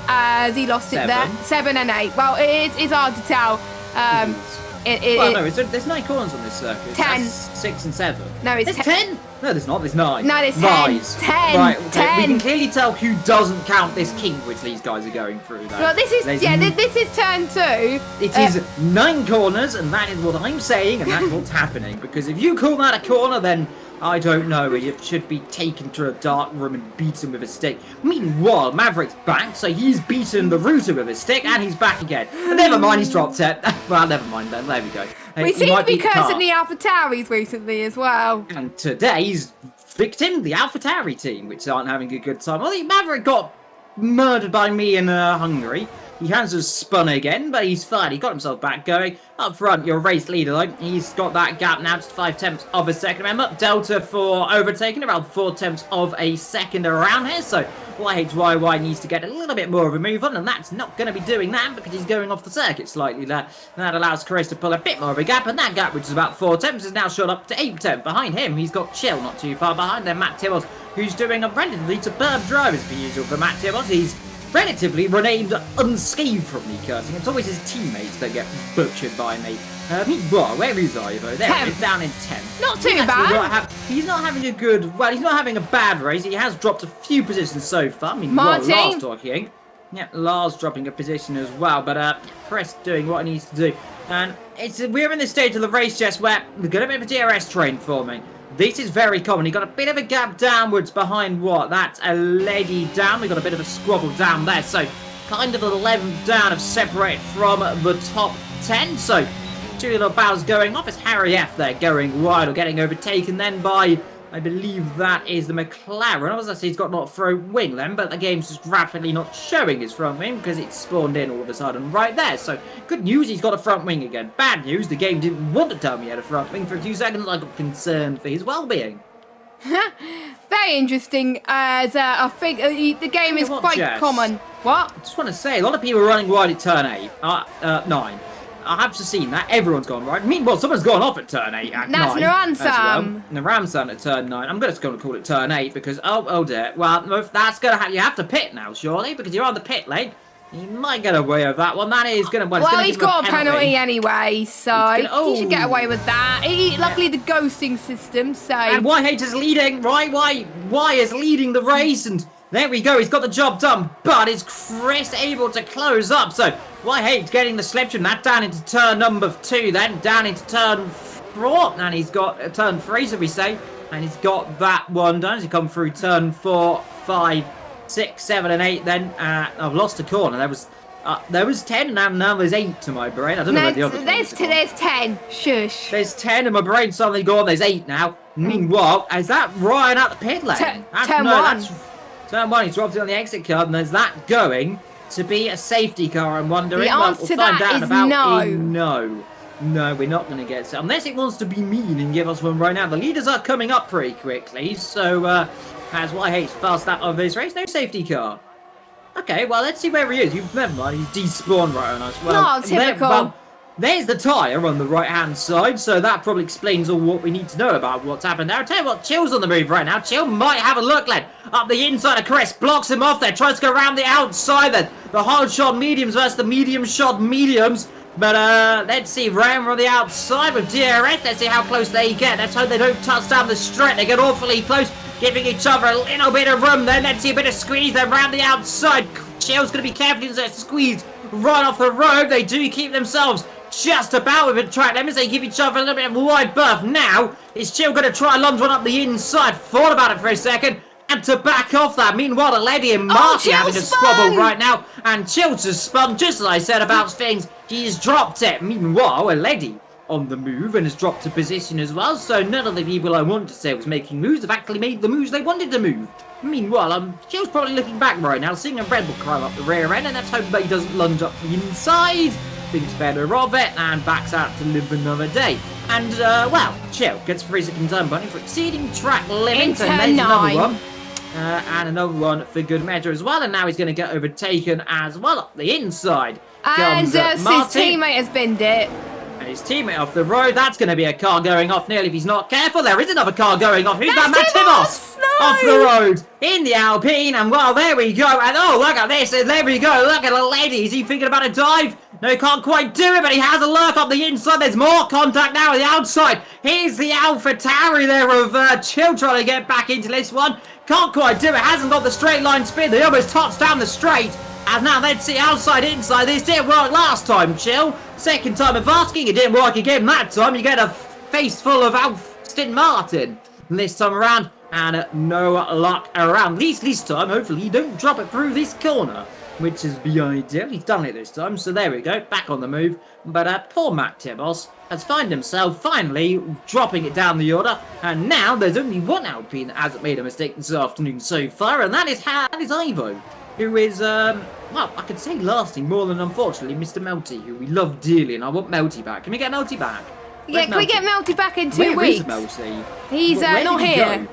as he lost it there. 7 and 8. Well, it's hard to tell. There's 9 corners on this circuit. 10. That's 6 and 7. No, it's 10. No, there's not. There's 9. No, there's 10. Lies. 10. Right, okay. 10. We can clearly tell who doesn't count this kink which these guys are going through. Though. Well, this is this is turn 2. It is 9 corners, and that is what I'm saying, and that's what's happening. Because if you call that a corner, then I don't know. It should be taken to a dark room and beaten with a stick. Meanwhile, Maverick's back, so he's beaten the router with a stick, and he's back again. But never mind, he's dropped it. Well, never mind then. There we go. We seem to be cursing the AlphaTauris recently as well. And today's victim, the AlphaTauri team, which aren't having a good time. Well, Maverick got murdered by me in Hungary. He has just spun again, but he's fine. He got himself back going. Up front, your race leader, though. He's got that gap now, just 5/10 of a second. Remember, Delta for overtaking, around 4/10 of a second around here. So YHYY needs to get a little bit more of a move on, and that's not going to be doing that because he's going off the circuit slightly there. That allows Chris to pull a bit more of a gap, and that gap, which is about 4/10, is now shot up to 8/10. Behind him, he's got Chill, not too far behind. Then Matt Tibbles, who's doing a relatively superb drive, as per usual for Matt Tibbles. He's relatively remained unscathed from me cursing. It's always his teammates that get butchered by me. Meanwhile, where is Ivo? There he is, down in 10th. Not too bad. He's not having a good... Well, he's not having a bad race. He has dropped a few positions so far. Meanwhile, Lars talking. Yeah, Lars dropping a position as well. But Chris doing what he needs to do. And we're in this stage of the race, Jess, where we've got a bit of a DRS train forming. This is very common. He got a bit of a gap downwards behind what? That's a lady down. We got a bit of a squabble down there. So kind of the 11th down of separate from the top 10. So 2 little bows going off. It's Harry F there going wide or getting overtaken then by I believe that is the McLaren. I was going to say he's got not front wing then, but the game's just rapidly not showing his front wing because it's spawned in all of a sudden right there. So good news, he's got a front wing again. Bad news, the game didn't want to tell me he had a front wing for a few seconds. I got concerned for his well-being. Very interesting, as I think the game is quite common. What? I just want to say, a lot of people are running wide at turn 8, 9. I have just seen that. Everyone's gone right. Meanwhile, someone's gone off at turn 8 at 9. That's Naransam. Well. Naransam at turn 9. I'm just going to call it turn 8 because, oh dear. Well, if that's going to you have to pit now, surely, because you're on the pit lane. He might get away with that one. That is going to... Well, he's got a penalty anyway, so he should get away with that. Luckily, the ghosting system, so... And Whitehead is leading, right? Why is leading the race, and there we go. He's got the job done, but is Chris able to close up? So Whitehead's getting the slip from that down into turn number 2, then down into turn 4, and he's got turn 3, so we say, and he's got that one done as he come through turn 4, 5, 6, 7, and 8. Then I've lost a corner. There was 10, and now there's 8 to my brain. I don't know where the other there's 10. Shush. There's 10, and my brain's suddenly gone. There's 8 now. Meanwhile, is that Ryan at the pit lane? Turn 1. Turn 1. He's dropped it on the exit card, and there's that going to be a safety car. I'm wondering. The answer to that is no. No, we're not going to get it. Unless it wants to be mean and give us one right now. The leaders are coming up pretty quickly, so as Whitehead's fast out of this race, no safety car. Okay, well, let's see where he is. Never mind, he's despawned right on us. Well, not typical. There's the tyre on the right-hand side, so that probably explains all what we need to know about what's happened there. I'll tell you what, Chill's on the move right now. Chill might have a look, lad. Up the inside of Chris, blocks him off there, tries to go around the outside then. The hard-shot mediums versus the medium-shot mediums. But let's see, Ram on the outside with DRS. Let's see how close they get. Let's hope they don't touch down the straight. They get awfully close, giving each other a little bit of room then. Let's see a bit of squeeze then around the outside. Chill's going to be careful to squeeze right off the road. They do keep themselves just about with a track limits. They give each other a little bit of a wide berth. Now, is Chill going to try and lunge one up the inside? Thought about it for a second. And to back off that. Meanwhile, the lady and Marty having a squabble right now. And Chill's just spun, just as I said about things. He's dropped it. Meanwhile, a lady on the move and has dropped a position as well. So none of the people I want to say was making moves have actually made the moves they wanted to move. Meanwhile, Chill's probably looking back right now, seeing a Red Bull climb up the rear end. And let's hope that he doesn't lunge up the inside. Thinks better of it and backs out to live another day. And, well, Chill gets a 3-second time bunny for exceeding track limits. And there's another one. And another one for good measure as well. And now he's going to get overtaken as well up the inside. And his teammate has binned it. And his teammate off the road. That's going to be a car going off nearly if he's not careful. There is another car going off. Who's that? Matt Timos! No. Off the road in the Alpine. And well, there we go. And oh, look at this. And there we go. Look at the lady. Is he thinking about a dive? No, can't quite do it, but he has a lurk up the inside. There's more contact now on the outside. Here's the Alpha Tauri there of Chill trying to get back into this one. Can't quite do it. Hasn't got the straight line spin. They almost touched down the straight. And now let's see outside, inside. This didn't work last time, Chill. Second time of asking, it didn't work again that time. You get a face full of Aston Martin this time around. And no luck around. At least this time, hopefully, you don't drop it through this corner. Which is the ideal. He's done it this time. So there we go. Back on the move. But poor Matt Tibos has found himself finally dropping it down the order. And now there's only one Alpine that hasn't made a mistake this afternoon so far. And that is Ivo. Who is, well, I could say lasting more than, unfortunately, Mr. Melty, who we love dearly, and I want Melty back. Can we get Melty back? Yeah, can we get Melty back in 2 weeks? Where is Melty? He's not here.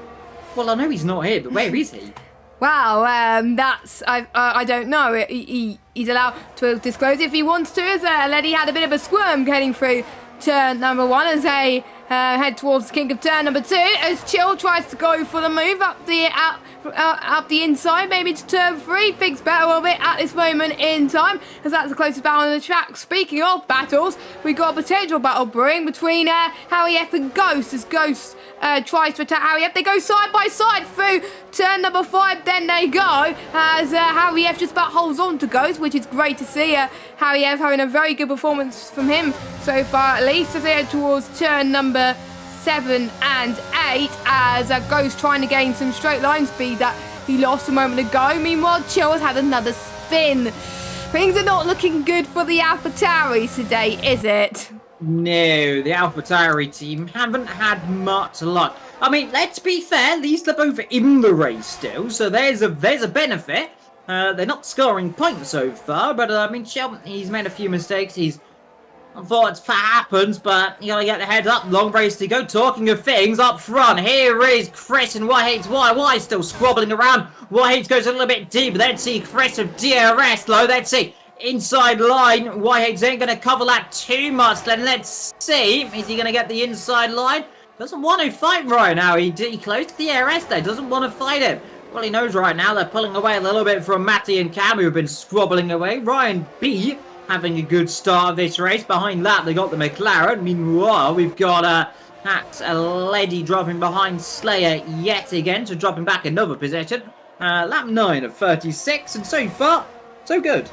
Well, I know he's not here, but where is he? Wow, that's, I don't know. He's allowed to disclose if he wants to, as Letty had a bit of a squirm getting through turn number 1 as they head towards the kink of turn number 2 as Chill tries to go for the move up the inside, maybe to turn 3. Thinks better of it at this moment in time as that's the closest battle on the track. Speaking of battles, we got a potential battle brewing between Harry F and Ghost as Ghost tries to attack Harry F. They go side by side through turn number 5, then they go as Harry F just about holds on to Ghost, which is great to see. Harry F having a very good performance from him so far, at least, as they head towards turn number 7 and 8 as Ghost trying to gain some straight line speed that he lost a moment ago. Meanwhile, Chill has had another spin. Things are not looking good for the AlphaTauri today, is it? No, the AlphaTauri team haven't had much luck. I mean, let's be fair. At least they're both in the race still, so there's a benefit. They're not scoring points so far, but I mean, Shelton, he's made a few mistakes. He's thought it happens, but you gotta get the head up. Long race to go. Talking of things, up front, here is Chris and Whitehate's YY still squabbling around. Whitehates goes a little bit deeper. Let's see Chris of DRS though. Let's see. Inside line, Whitehates ain't going to cover that too much. Then let's see, is he going to get the inside line? Doesn't want to fight right now. He close to the DRS there. Doesn't want to fight him. Well, he knows right now they're pulling away a little bit from Matty and Cam, who have been squabbling away. Ryan B having a good start of this race. Behind that, they got the McLaren. Meanwhile, we've got a lady dropping behind Slayer yet again, so dropping back another position. Lap 9 of 36, and so far, so good.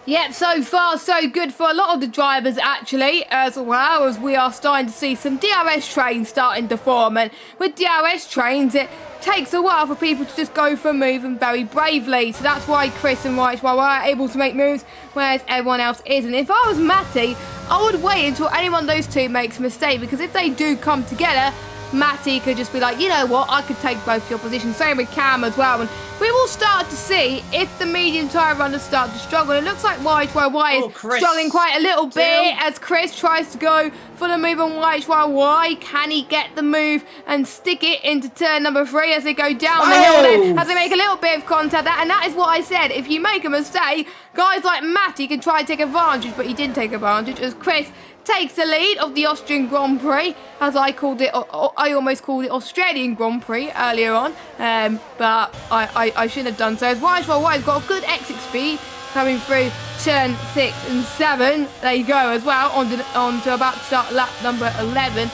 Yep, so far so good for a lot of the drivers actually, as well as we are starting to see some DRS trains starting to form, and with DRS trains it takes a while for people to just go for a move and very bravely, so that's why Chris and White are able to make moves whereas everyone else isn't. If I was Matty, I would wait until any one of those two makes a mistake, because if they do come together, Matty could just be like, you know what, I could take both your positions. Same with Cam as well. And we will start to see if the medium tyre runners start to struggle. It looks like YY is struggling quite a little bit as Chris tries to go for the move on YY. Can he get the move and stick it into turn number 3 as they go down the hill then, as they make a little bit of contact? And that is what I said. If you make a mistake, guys like Matty can try and take advantage, but he didn't take advantage as Chris takes the lead of the Austrian Grand Prix, as I called it. I almost called it Australian Grand Prix earlier on, but I shouldn't have done so. As YY's got a good exit speed coming through turn 6 and 7. There you go as well, on to about to start lap number 11.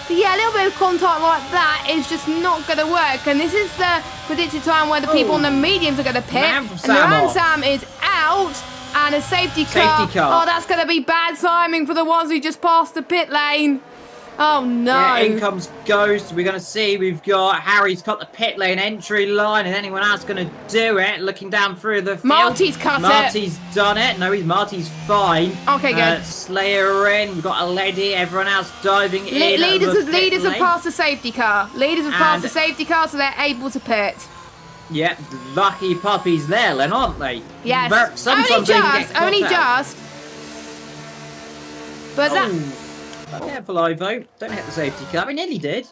But yeah, a little bit of contact like that is just not going to work. And this is the predicted time where the people on the mediums are going to pit. And Sam is out. And a safety car. Oh, that's going to be bad timing for the ones who just passed the pit lane. Oh, no. Yeah, in comes Ghost. We're going to see we've got Harry's got the pit lane entry line. And anyone else going to do it? Looking down through the field. Marty's cut Marty's done it. No, Marty's fine. Okay, good. Slayer in. We've got a lady. Everyone else diving in. Leaders have passed the safety car. Leaders have passed the safety car, so they're able to pit. Yep, lucky puppies there then, aren't they? Yes, sometimes only just. But careful, Ivo. Don't hit the safety car. We nearly did.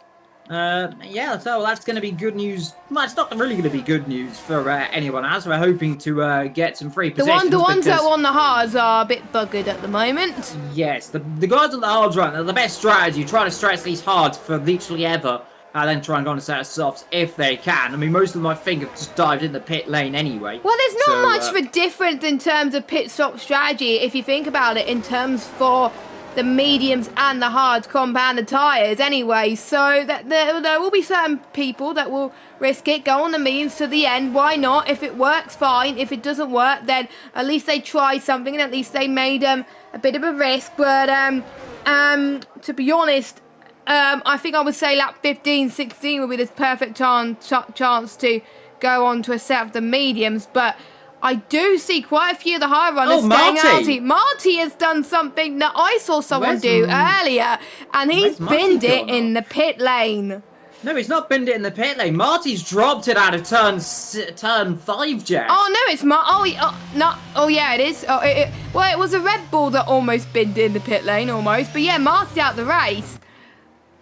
Yeah, so that's going to be good news. Well, it's not really going to be good news for anyone else. We're hoping to get some free positions. The ones that are on the hards are a bit buggered at the moment. Yes, the guys on the hards run are the best strategy. Try to stress these hards for literally ever. Then try and go on a set of softs if they can. I mean, most of them, I think, have just dived in the pit lane anyway. Well, there's not much of a difference in terms of pit stop strategy, if you think about it, in terms for the mediums and the hards compounded tyres anyway. So that there will be certain people that will risk it, go on the mediums to the end. Why not? If it works, fine. If it doesn't work, then at least they tried something and at least they made a bit of a risk. But to be honest, I think I would say lap 15, 16 would be the perfect chance to go on to a set of the mediums. But I do see quite a few of the high runners staying out. Marty has done something that I saw someone do earlier, and he's binned it in the pit lane. No, he's not binned it in the pit lane. Marty's dropped it out of turn 5, Jack. Oh, no, it's no. Oh, yeah, it is. Well, it was a Red Bull that almost binned it in the pit lane, almost. But yeah, Marty's out the race.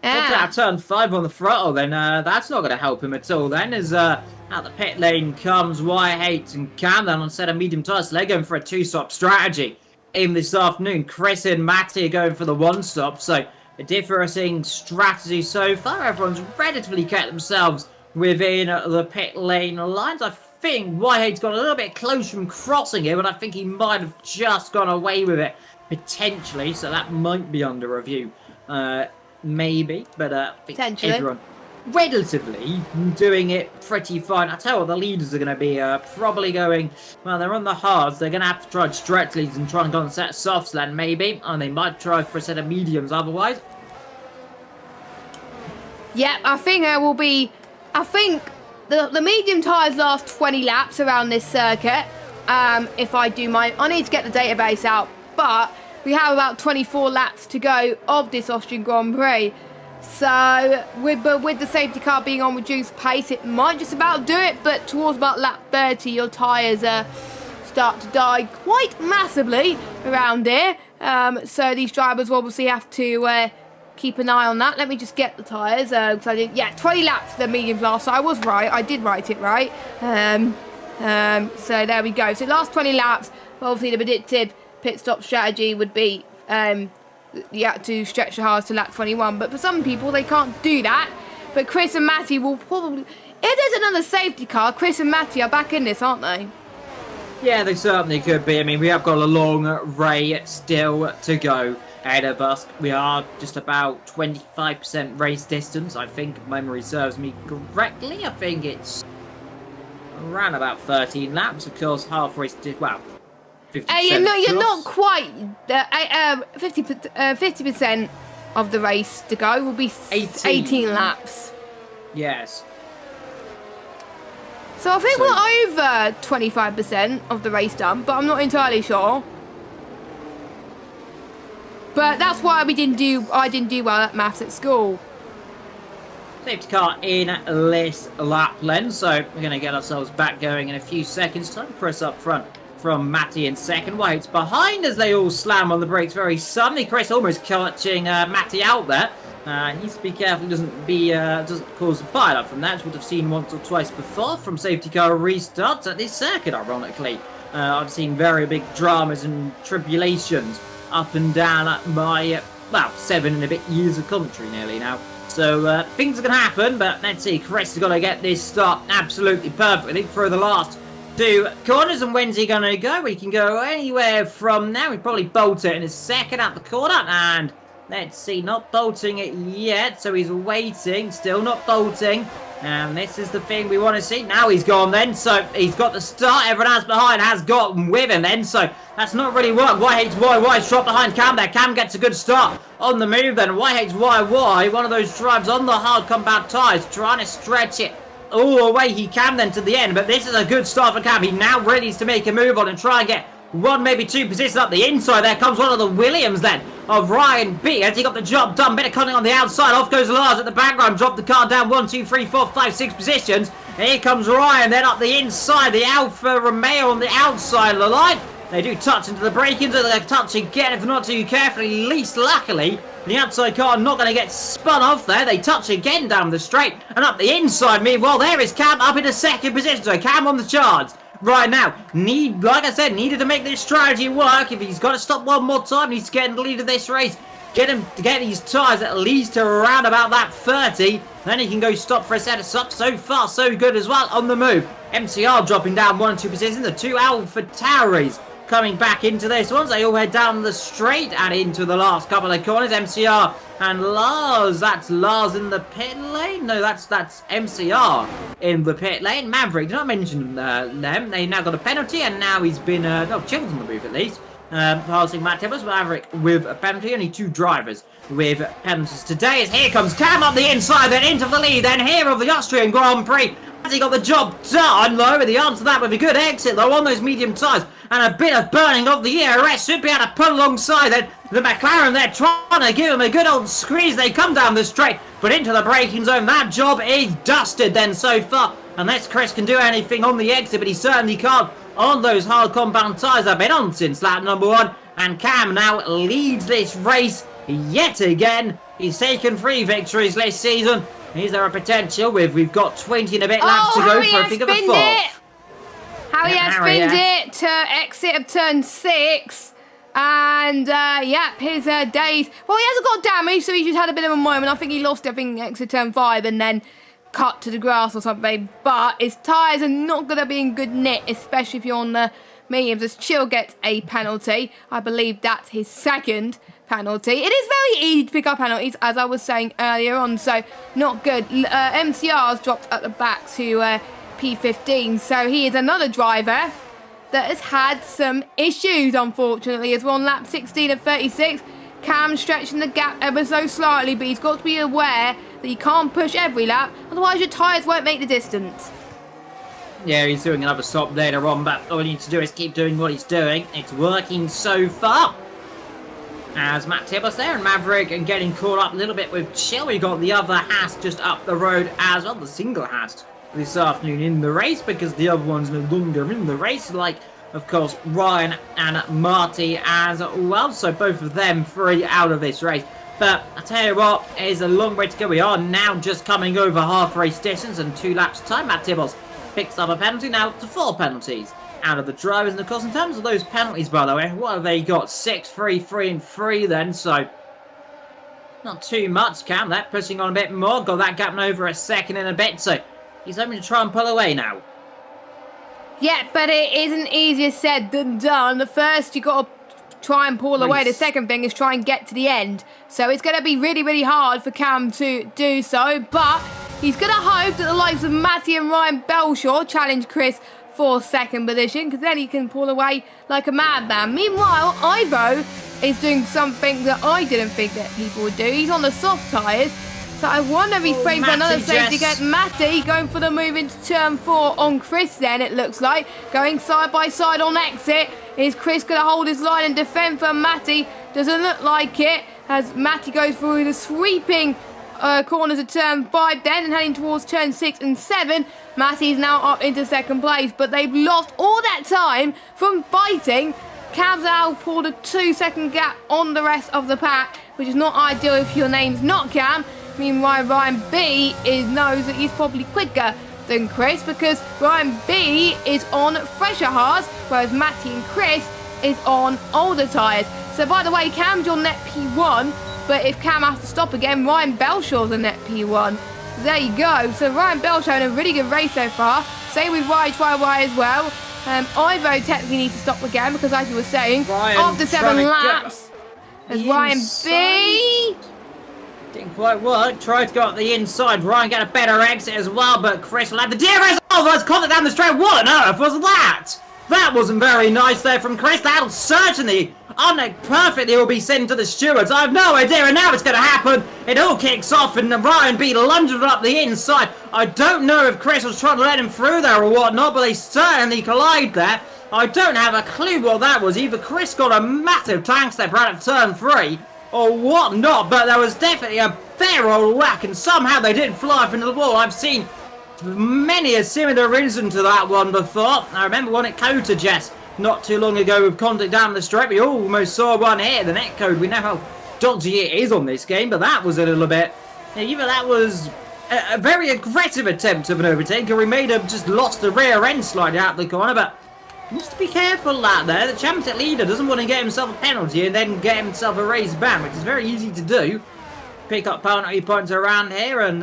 Out turn 5 on the throttle, then that's not going to help him at all. Then as out the pit lane comes Whitehates and Cam, then on a set of medium tyres. So they're going for a 2-stop strategy in this afternoon. Chris and Matty are going for the 1-stop. So a differing strategy so far. Everyone's relatively kept themselves within the pit lane lines. I think Whitehates got a little bit close from crossing it, but I think he might have just gone away with it potentially. So that might be under review. Maybe, but I think everyone relatively doing it pretty fine. I tell you what, the leaders are going to be probably going, well, they're on the hards. They're going to have to try to stretch leads and try and go on a set of softs then, maybe. And they might try for a set of mediums otherwise. Yeah, I think there will be, the medium tyres last 20 laps around this circuit. If I do I need to get the database out, but we have about 24 laps to go of this Austrian Grand Prix. So, with the safety car being on reduced pace, it might just about do it, but towards about lap 30, your tyres start to die quite massively around here. So these drivers will obviously have to keep an eye on that. Let me just get the tyres. So I did, 20 laps for the mediums last. So I was right. I did write it right. So there we go. So last 20 laps, obviously the predicted pit stop strategy would be to stretch the hard to lap 21. But for some people, they can't do that. But Chris and Matty will probably... If there's another safety car, Chris and Matty are back in this, aren't they? Yeah, they certainly could be. I mean, we have got a long way still to go ahead of us. We are just about 25% race distance, I think, if memory serves me correctly. I think it's around about 13 laps, of course, halfway, well, 50%. You're not quite. 50% of the race to go will be 18 laps. Yes. So I think we're over 25% of the race done, but I'm not entirely sure. But that's why I didn't do well at maths at school. Safety car in this lap lens, so we're going to get ourselves back going in a few seconds. Time to press up front from Matty in second. White's behind as they all slam on the brakes very suddenly. Chris almost catching Matty out there. Needs to be careful he doesn't cause a pile-up from that, which would have seen once or twice before from safety car restarts at this circuit, ironically. I've seen very big dramas and tribulations up and down at my, 7 and a bit years of commentary nearly now. So things are going to happen, but let's see. Chris has got to get this start absolutely perfectly through the last 2 corners. And when's he going to go? He can go anywhere from now. He'll probably bolt it in a second at the corner. And let's see, not bolting it yet. So he's waiting, still not bolting. And this is the thing we want to see. Now he's gone then. So he's got the start. Everyone else behind has gotten with him then. So that's not really worked. YHYY's dropped behind Cam there. Cam gets a good start on the move then. YHYY, one of those drives on the hard compound tyres, trying to stretch it all the way he can then to the end. But this is a good start for Cam. He now ready needs to make a move on and try and get 1, maybe 2 positions up the inside. There comes one of the Williams then of Ryan B. As he got the job done. Bit of cutting on the outside. Off goes Lars at the background. Dropped the car down 1, 2, 3, 4, 5, 6 positions. And here comes Ryan then up the inside. The Alfa Romeo on the outside of the line. They do touch into the break-ins. They touch again if not too carefully. Least luckily, the outside car not going to get spun off there. They touch again down the straight. And up the inside, meanwhile, there is Cam up in a second position. So Cam on the charge right now. Like I said, needed to make this strategy work. If he's got to stop one more time, needs to get in the lead of this race. Get him to get these tyres at least to around about that 30. Then he can go stop for a set of stops. So far, so good as well on the move. MCR dropping down 1 and 2 positions. The 2 Alpha Tauris coming back into this one. They all head down the straight and into the last couple of corners. MCR and Lars. That's Lars in the pit lane. No, that's MCR in the pit lane. Maverick, did not mention them. They now got a penalty and now he's been, chilled on the move at least. Passing Matt Tibbers, Maverick with a penalty. Only 2 drivers with penalties today. As here comes Cam up the inside, then into the lead, then here of the Austrian Grand Prix. Has he got the job done, though? The answer to that with a good exit, though, on those medium tyres. And a bit of burning of the ERS. Should be able to pull alongside then. The McLaren, they're trying to give him a good old squeeze. They come down the straight, but into the braking zone. That job is dusted then so far. Unless Chris can do anything on the exit, but he certainly can't on those hard compound tyres I've been on since lap number 1. And Cam now leads this race yet again. He's taken 3 victories this season. Is there a potential we've got 20 and a bit laps to go for a figure of 4th? Harry has spinned it to exit of turn 6. And, his days... Well, he hasn't got damage, so he just had a bit of a moment. I think he lost, exit turn 5 and then cut to the grass or something. But his tyres are not going to be in good nick, especially if you're on the mediums. As Chill gets a penalty. I believe that's his second penalty. It is very easy to pick up penalties, as I was saying earlier on, so not good. MCR's dropped at the back to P15, so he is another driver that has had some issues, unfortunately, as we're on lap 16 of 36. Cam stretching the gap ever so slightly, but he's got to be aware that you can't push every lap, otherwise your tyres won't make the distance. Yeah, he's doing another stop later on, but all he needs to do is keep doing what he's doing. It's working so far. As Matt Tibbs there and Maverick and getting caught up a little bit with Chill. We got the other Haas just up the road as well, the single Haas this afternoon in the race, because the other one's no longer in the race, like of course Ryan and Marty as well. So both of them 3 out of this race. But I tell you what, it is a long way to go. We are now just coming over half race distance and 2 laps time. Matt Tibbs picks up a penalty, now to 4 penalties out of the drivers. And of course, in terms of those penalties, by the way, what have they got? 6, 3, 3 and 3 then, so not too much. Cam, that pushing on a bit more. Got that gap over a second in a bit, so he's hoping to try and pull away now. Yeah, but it isn't easier said than done. The first, you got to try and pull away. The second thing is try and get to the end. So it's going to be really, really hard for Cam to do so, but he's going to hope that the likes of Matty and Ryan Belshaw challenge Chris for second position, because then he can pull away like a madman. Meanwhile, Ivo is doing something that I didn't think that people would do. He's on the soft tyres, so I wonder if he's praying for another safety. Get Matty going for the move into turn 4 on Chris then, it looks like. Going side by side on exit. Is Chris going to hold his line and defend for Matty? Doesn't look like it, as Matty goes through the sweeping corners of turn 5 then and heading towards turn 6 and 7. Matty's now up into second place, but they've lost all that time from fighting. Cam's now pulled a 2-second gap on the rest of the pack, which is not ideal if your name's not Cam. Meanwhile, Ryan B knows that he's probably quicker than Chris, because Ryan B is on fresher hards, whereas Matty and Chris is on older tyres. So by the way, Cam's your net P1, but if Cam has to stop again, Ryan Belshaw's a net P1. So there you go. So Ryan Belshaw in a really good race so far. Same with YYY as well. Ivo technically needs to stop again, because as you were saying, after 7 laps, as Ryan B didn't quite work. Tried to go up the inside. Ryan got a better exit as well, but Chris will have the DRS. Oh, that's contact down the straight. What on earth was that? That wasn't very nice there from Chris. That'll certainly, perfectly will be sent to the stewards. I have no idea, and now it's going to happen. It all kicks off, and Ryan B lunged up the inside. I don't know if Chris was trying to let him through there or whatnot, but they certainly collide there. I don't have a clue what that was. Either Chris got a massive tank step right at turn 3, or whatnot, but there was definitely a fair old whack, and somehow they didn't fly off into the wall. I've seen many a similar incident to that one before. I remember one at Kota Jess not too long ago with contact down the straight. We almost saw one here, the net code. We know how dodgy it is on this game, but that was a little bit, either that was a very aggressive attempt of an overtake, or we may have just lost the rear end slightly out the corner, but just be careful that there. The championship leader doesn't want to get himself a penalty and then get himself a race ban, which is very easy to do. Pick up penalty points around here, and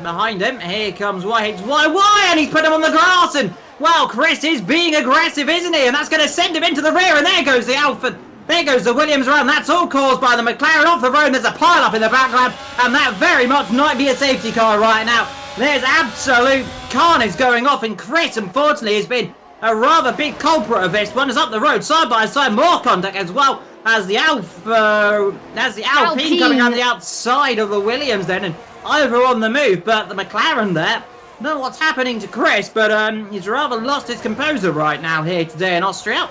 behind him, here comes YHYY, and he's put him on the grass, and, well, Chris is being aggressive, isn't he? And that's going to send him into the rear, and there goes the Alfa, there goes the Williams run. That's all caused by the McLaren off the road, and there's a pile-up in the background, and that very much might be a safety car right now. There's absolute carnage going off, and Chris, unfortunately, has been a rather big culprit of this one. Is up the road, side by side, more contact as well as the Alpine coming on the outside of the Williams then, and over on the move. But the McLaren there, don't know what's happening to Chris, but he's rather lost his composure right now here today in Austria.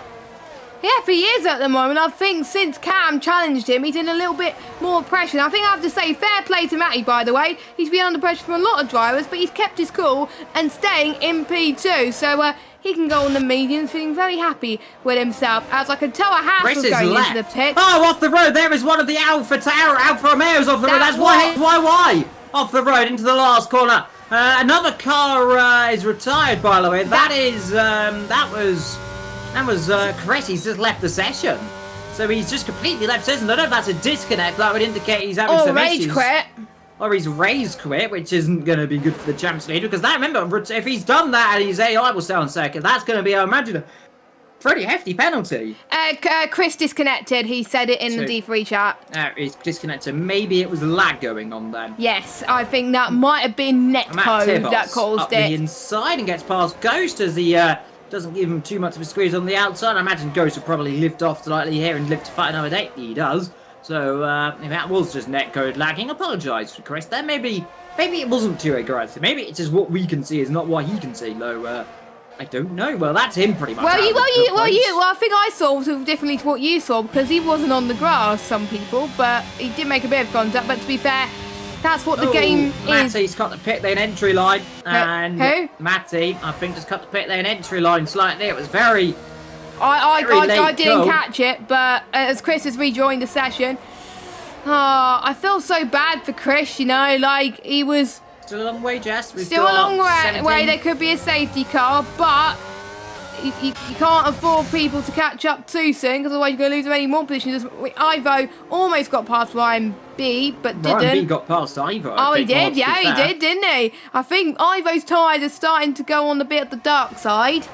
Yeah, he is at the moment. I think since Cam challenged him, he's in a little bit more pressure. I think I have to say fair play to Matty, by the way. He's been under pressure from a lot of drivers, but he's kept his cool and staying in P2. So he can go on the mediums, feeling very happy with himself. As I can tell, a Haas was going into the pit. Oh, off the road. There is one of the Alfa Romeos off the road. That's YY off the road into the last corner. Another car is retired, by the way. That was Chris. He's just left the session. So he's just completely left the session. I don't know if that's a disconnect. That would indicate he's having some issues. Rage quit. Or he's raised quit, which isn't going to be good for the Champions League. Because remember, if he's done that and his AI will stay on second, that's going to be, I imagine, a pretty hefty penalty. Chris disconnected. He said it in the D3 chat. He's disconnected. Maybe it was lag going on then. Yes, I think that might have been netcode that caused up it. The inside and gets past Ghost as he doesn't give him too much of a squeeze on the outside. I imagine Ghost will probably lift off slightly here and live to fight another day. He does. So if that was just netcode lagging, apologise for Chris there. Maybe it wasn't too aggressive. Maybe it's just what we can see is not what he can see. Though I don't know. Well, that's him pretty much. Well, out of the pit lanes. I think I saw sort of differently to what you saw because he wasn't on the grass. Some people, but he did make a bit of contact. But to be fair, that's what the game is. Matty's cut the pit lane entry line, and who? Matty, I think, just cut the pit lane entry line slightly. It was very. I late didn't goal. catch it, but as Chris has rejoined the session, I feel so bad for Chris. You know, like he was. Still a long way, Jess. We've Still a got long way. 17. There could be a safety car, but you can't afford people to catch up too soon because otherwise you're going to lose many more positions. Ivo almost got past Ryan B, but didn't. Ryan B got past Ivo. Oh, he did. Yeah, he did, didn't he? I think Ivo's tyres are starting to go on a bit of the dark side.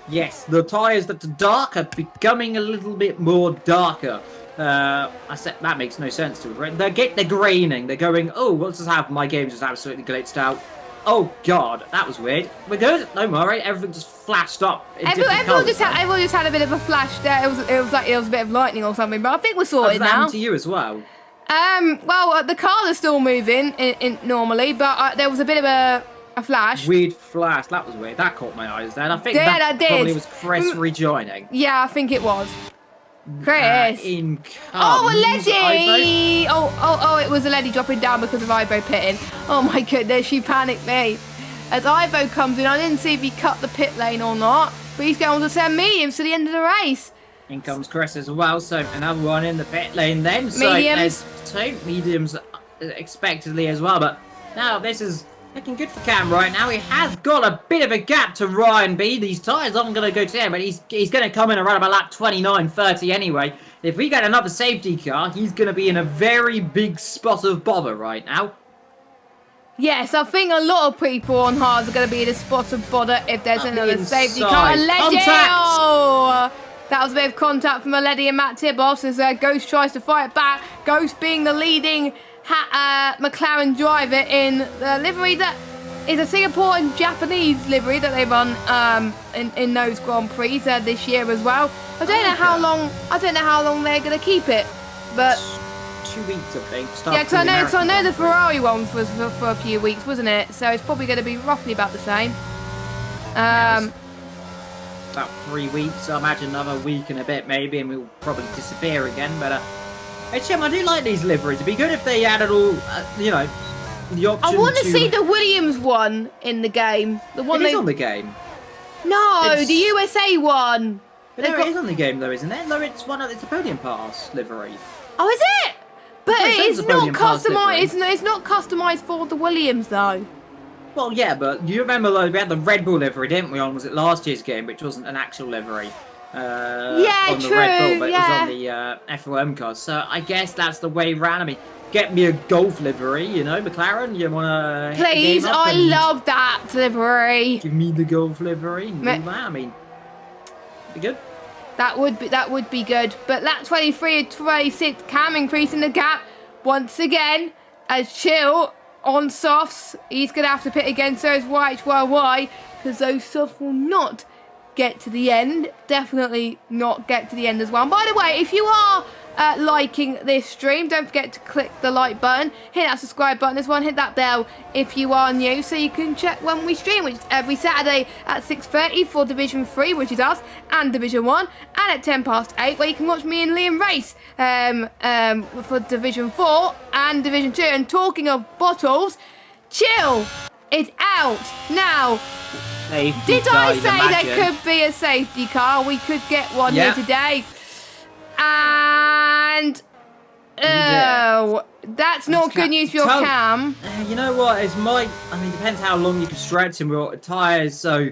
Yes, the tyres that are dark are becoming a little bit more darker. I said that makes no sense to it, right? They're graining. They're going, oh, what's just happened? My game just absolutely glitched out. Oh God, that was weird. We're good. No worry. Everything just flashed up. Everyone just had a bit of a flash there. It was like it was a bit of lightning or something. But I think we're sorted now. To you as well. Well, the cars are still moving in normally, but there was a bit of a flash. Weird flash. That was weird. That caught my eyes then. I think Yeah, that that probably did. was Chris rejoining. Yeah, I think it was. Chris. In comes Oh, a Letty! Ivo. Oh, it was a Letty dropping down because of Ivo pitting. Oh my goodness, she panicked me. As Ivo comes in, I didn't see if he cut the pit lane or not, but he's going to send mediums to the end of the race. In comes Chris as well, so another one in the pit lane then. So Mediums. there's 2 mediums expectedly as well, but now this is looking good for Cam right now. He has got a bit of a gap to Ryan B. These tyres aren't going to go to him, but he's going to come in around about lap 29-30 anyway. If we get another safety car, he's going to be in a very big spot of bother right now. Yes, I think a lot of people on hards are going to be in a spot of bother if there's another safety car. Contact! Oh, that was a bit of contact from Aledi and Matt Tibos as Ghost tries to fight back. Ghost being the leading McLaren driver in the livery that is a Singapore and Japanese livery that they run in those Grand Prix this year as well. I don't know how long. I don't know how long they're going to keep it, but 2 weeks, I think. yeah, because I know the Ferrari one was for a few weeks, wasn't it? So it's probably going to be roughly about the same. About 3 weeks. I imagine another week and a bit maybe, and we'll probably disappear again. But hey, Tim, I do like these liveries. It'd be good if they added all, the option. I want to see the Williams one in the game. The one It is on the game. No, It's- the USA one. But They've no, got- it is on the game though, isn't it? No, it's it's a podium pass livery. Oh, is it? But Yeah, it says it's the not podium pass customized. livery. It's not customized for the Williams though. Well, yeah, but you remember though, we had the Red Bull livery, didn't we? Was it last year's game, which wasn't an actual livery? Yeah, on the true, Red Bull, but yeah. it was on the FOM cars. So I guess that's the way round. I mean, get me a golf livery, McLaren. You want to? Please, I love that livery. Give me the golf livery. And Me- do that. I mean, be good. That would be good. But lap 23 and 26, Cam increasing the gap once again as Chill on softs. He's going to have to pit again, so is YHYY, because those softs will not get to the end. Definitely not get to the end as well. And by the way, if you are liking this stream, don't forget to click the like button, hit that subscribe button as well, and hit that bell if you are new, so you can check when we stream, which is every Saturday at 6:30 for Division 3, which is us, and Division 1, and at 8:10, where you can watch me and Liam race for Division 4 and Division 2. And talking of bottles, Chill is out now. Did I say there could be a safety car? We could get one here today. And that's not good news for your Cam. You know what? Depends how long you can stretch him with tyres. So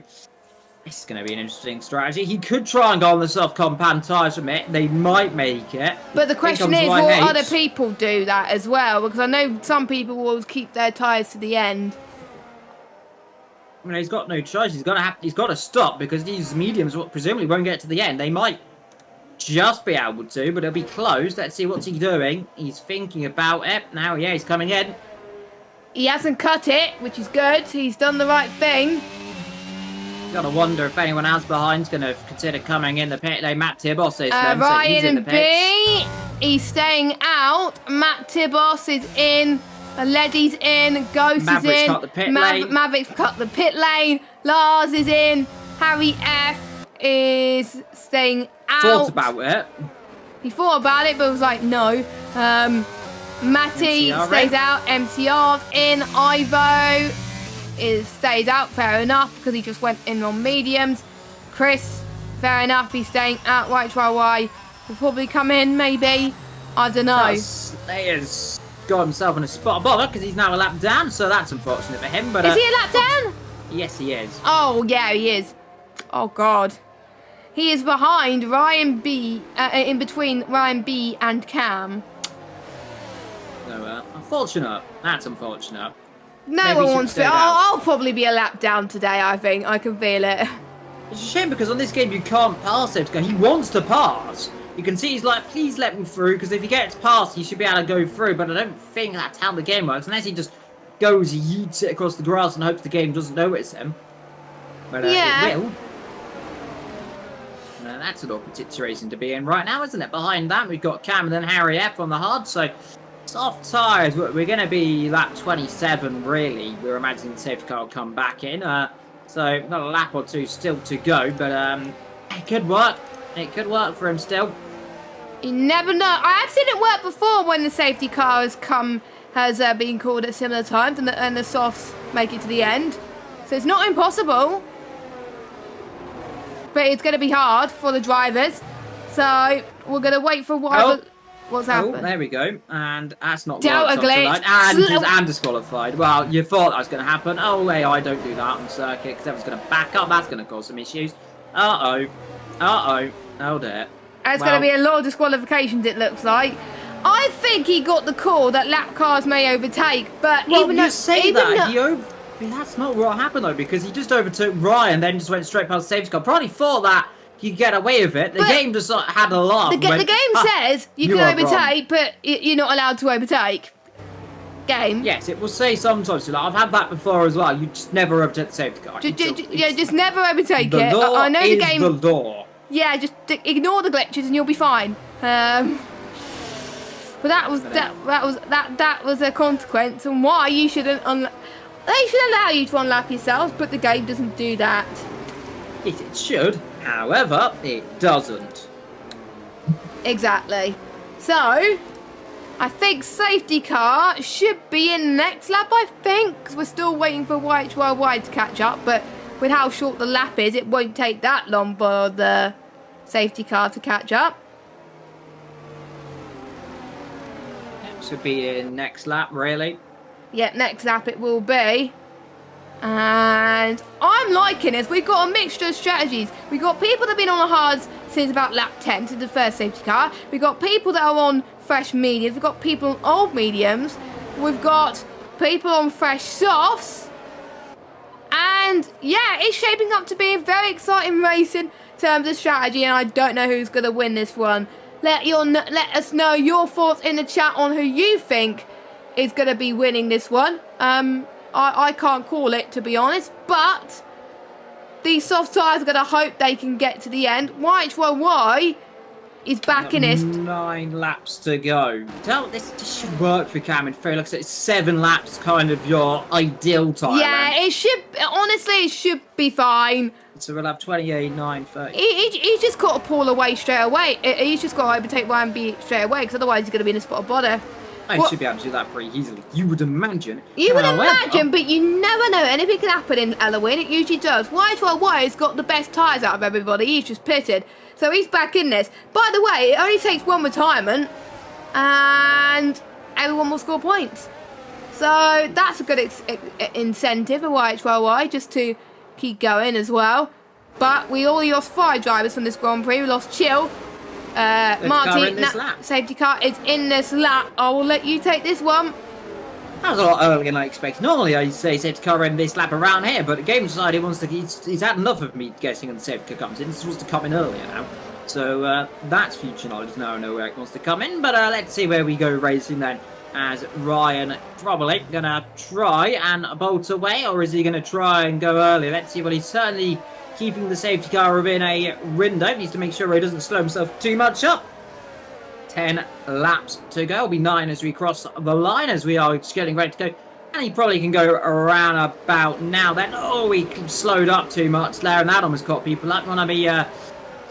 this is going to be an interesting strategy. He could try and go on the soft compound tyres from it. They might make it. But the question is, will other people do that as well? Because I know some people will keep their tyres to the end. I mean, he's got no choice. He's got to stop because these mediums presumably won't get to the end. They might just be able to, but it'll be close. Let's see what's he doing. He's thinking about it. Now, yeah, he's coming in. He hasn't cut it, which is good. He's done the right thing. Gotta wonder if anyone else behind's gonna consider coming in the pit lane. Matt Tibos is then, so he's Ryan in the and pits. B, he's staying out. Matt Tibos is in. Leddy's in. Ghost Maverick's is in. cut the pit lane. Maverick's cut the pit lane. Lars is in. Harry F is staying out. Thought about it. He thought about it, but was like, no. Matty MCR stays in. out. MCR's in. Ivo stays out. Fair enough, because he just went in on mediums. Chris, fair enough. He's staying out. YHYY will probably come in, maybe. I don't know. He has got himself in a spot of bother because he's now a lap down, so that's unfortunate for him. But Is he a lap down? Yes, he is. Oh, yeah, he is. Oh, God. He is behind Ryan B, in between Ryan B and Cam. So, unfortunate. That's unfortunate. No Maybe one he should wants stay to. down. I'll probably be a lap down today, I think. I can feel it. It's a shame because on this game you can't pass him. He wants to pass. You can see he's like, please let me through, because if he gets past, he should be able to go through. But I don't think that's how the game works, unless he just goes, he yeets it across the grass and hopes the game doesn't notice him. But Yeah. it will. That's an awkward situation to be in right now, isn't it? Behind that, we've got Cam and then Harry F on the hard, so soft tyres. We're going to be lap 27, really. We're imagining the safety car will come back in. So, not a lap or two still to go, but it could work. It could work for him still. You never know. I have seen it work before when the safety car has been called at similar times and the softs make it to the end. So it's not impossible. But it's going to be hard for the drivers. So we're going to wait for a while. Oh. What's Oh, happened? there we go. And that's not Delta worked glitch. and disqualified. Well, you thought that was going to happen. Oh, AI don't do that on circuit because everyone's going to back up. That's going to cause some issues. Uh-oh. Uh-oh. Oh, dear. There's going to be a lot of disqualifications, it looks like. I think he got the call that lap cars may overtake, but Well, even you though... say even that. though- That's not what happened, though, because he just overtook Ryan, then just went straight past the safety car. Probably thought that you could get away with it. The But game just had a laugh. The game says you can are overtake, but you're not allowed to overtake. Game. Yes, it will say sometimes. Like, I've had that before as well. You just never overtake the safety car. Just never overtake the it. law I know the is game. the law. Yeah, just ignore the glitches and you'll be fine. But that was a consequence, and why you shouldn't they should allow you to unlap yourselves, but the game doesn't do that. It should. However, it doesn't. Exactly. So, I think safety car should be in next lap, I think, because we're still waiting for YHYY to catch up, but with how short the lap is, it won't take that long for the safety car to catch up. Should be in next lap, really. Yeah, next lap it will be. And I'm liking this. We've got a mixture of strategies. We've got people that have been on the hards since about lap 10 to the first safety car. We've got people that are on fresh mediums. We've got people on old mediums. We've got people on fresh softs. And yeah, it's shaping up to be a very exciting race in terms of strategy. And I don't know who's going to win this one. Let us know your thoughts in the chat on who you think is going to be winning this one. I can't call it, to be honest, but these soft tyres are going to hope they can get to the end. YHYY is back in it. 9 laps to go. This should work for Cam in theory. Like I said, it's 7 laps, kind of your ideal time. Yeah, it should, honestly, it should be fine. So we'll have 28, 9, 30. He's just got to pull away straight away. He's just got to overtake Ryan B straight away, because otherwise he's going to be in a spot of bother. I should be able to do that pretty easily. You would imagine. You would However, imagine, but you never know. Anything can happen in Halloween. It usually does. YHYY has got the best tyres out of everybody. He's just pitted. So he's back in this. By the way, it only takes one retirement, and everyone will score points. So that's a good incentive for YHYY, just to keep going as well. But we only lost 5 drivers from this Grand Prix. We lost Chill. Marty, safety car is in this lap. I will let you take this one. That was a lot earlier than I expected. Normally I say safety car in this lap around here, but the game decided he's had enough of me guessing when the safety car comes in. This was to come in earlier now. So that's future knowledge. Now I know where it wants to come in, but let's see where we go racing then. As Ryan probably gonna try and bolt away, or is he gonna try and go early? Let's see. Well, he's certainly keeping the safety car within a window. Needs to make sure he doesn't slow himself too much up. 10 laps to go. It'll be 9 as we cross the line, as we are just getting ready to go. And he probably can go around about now then. Oh, he slowed up too much there, and that almost caught people up. Want to be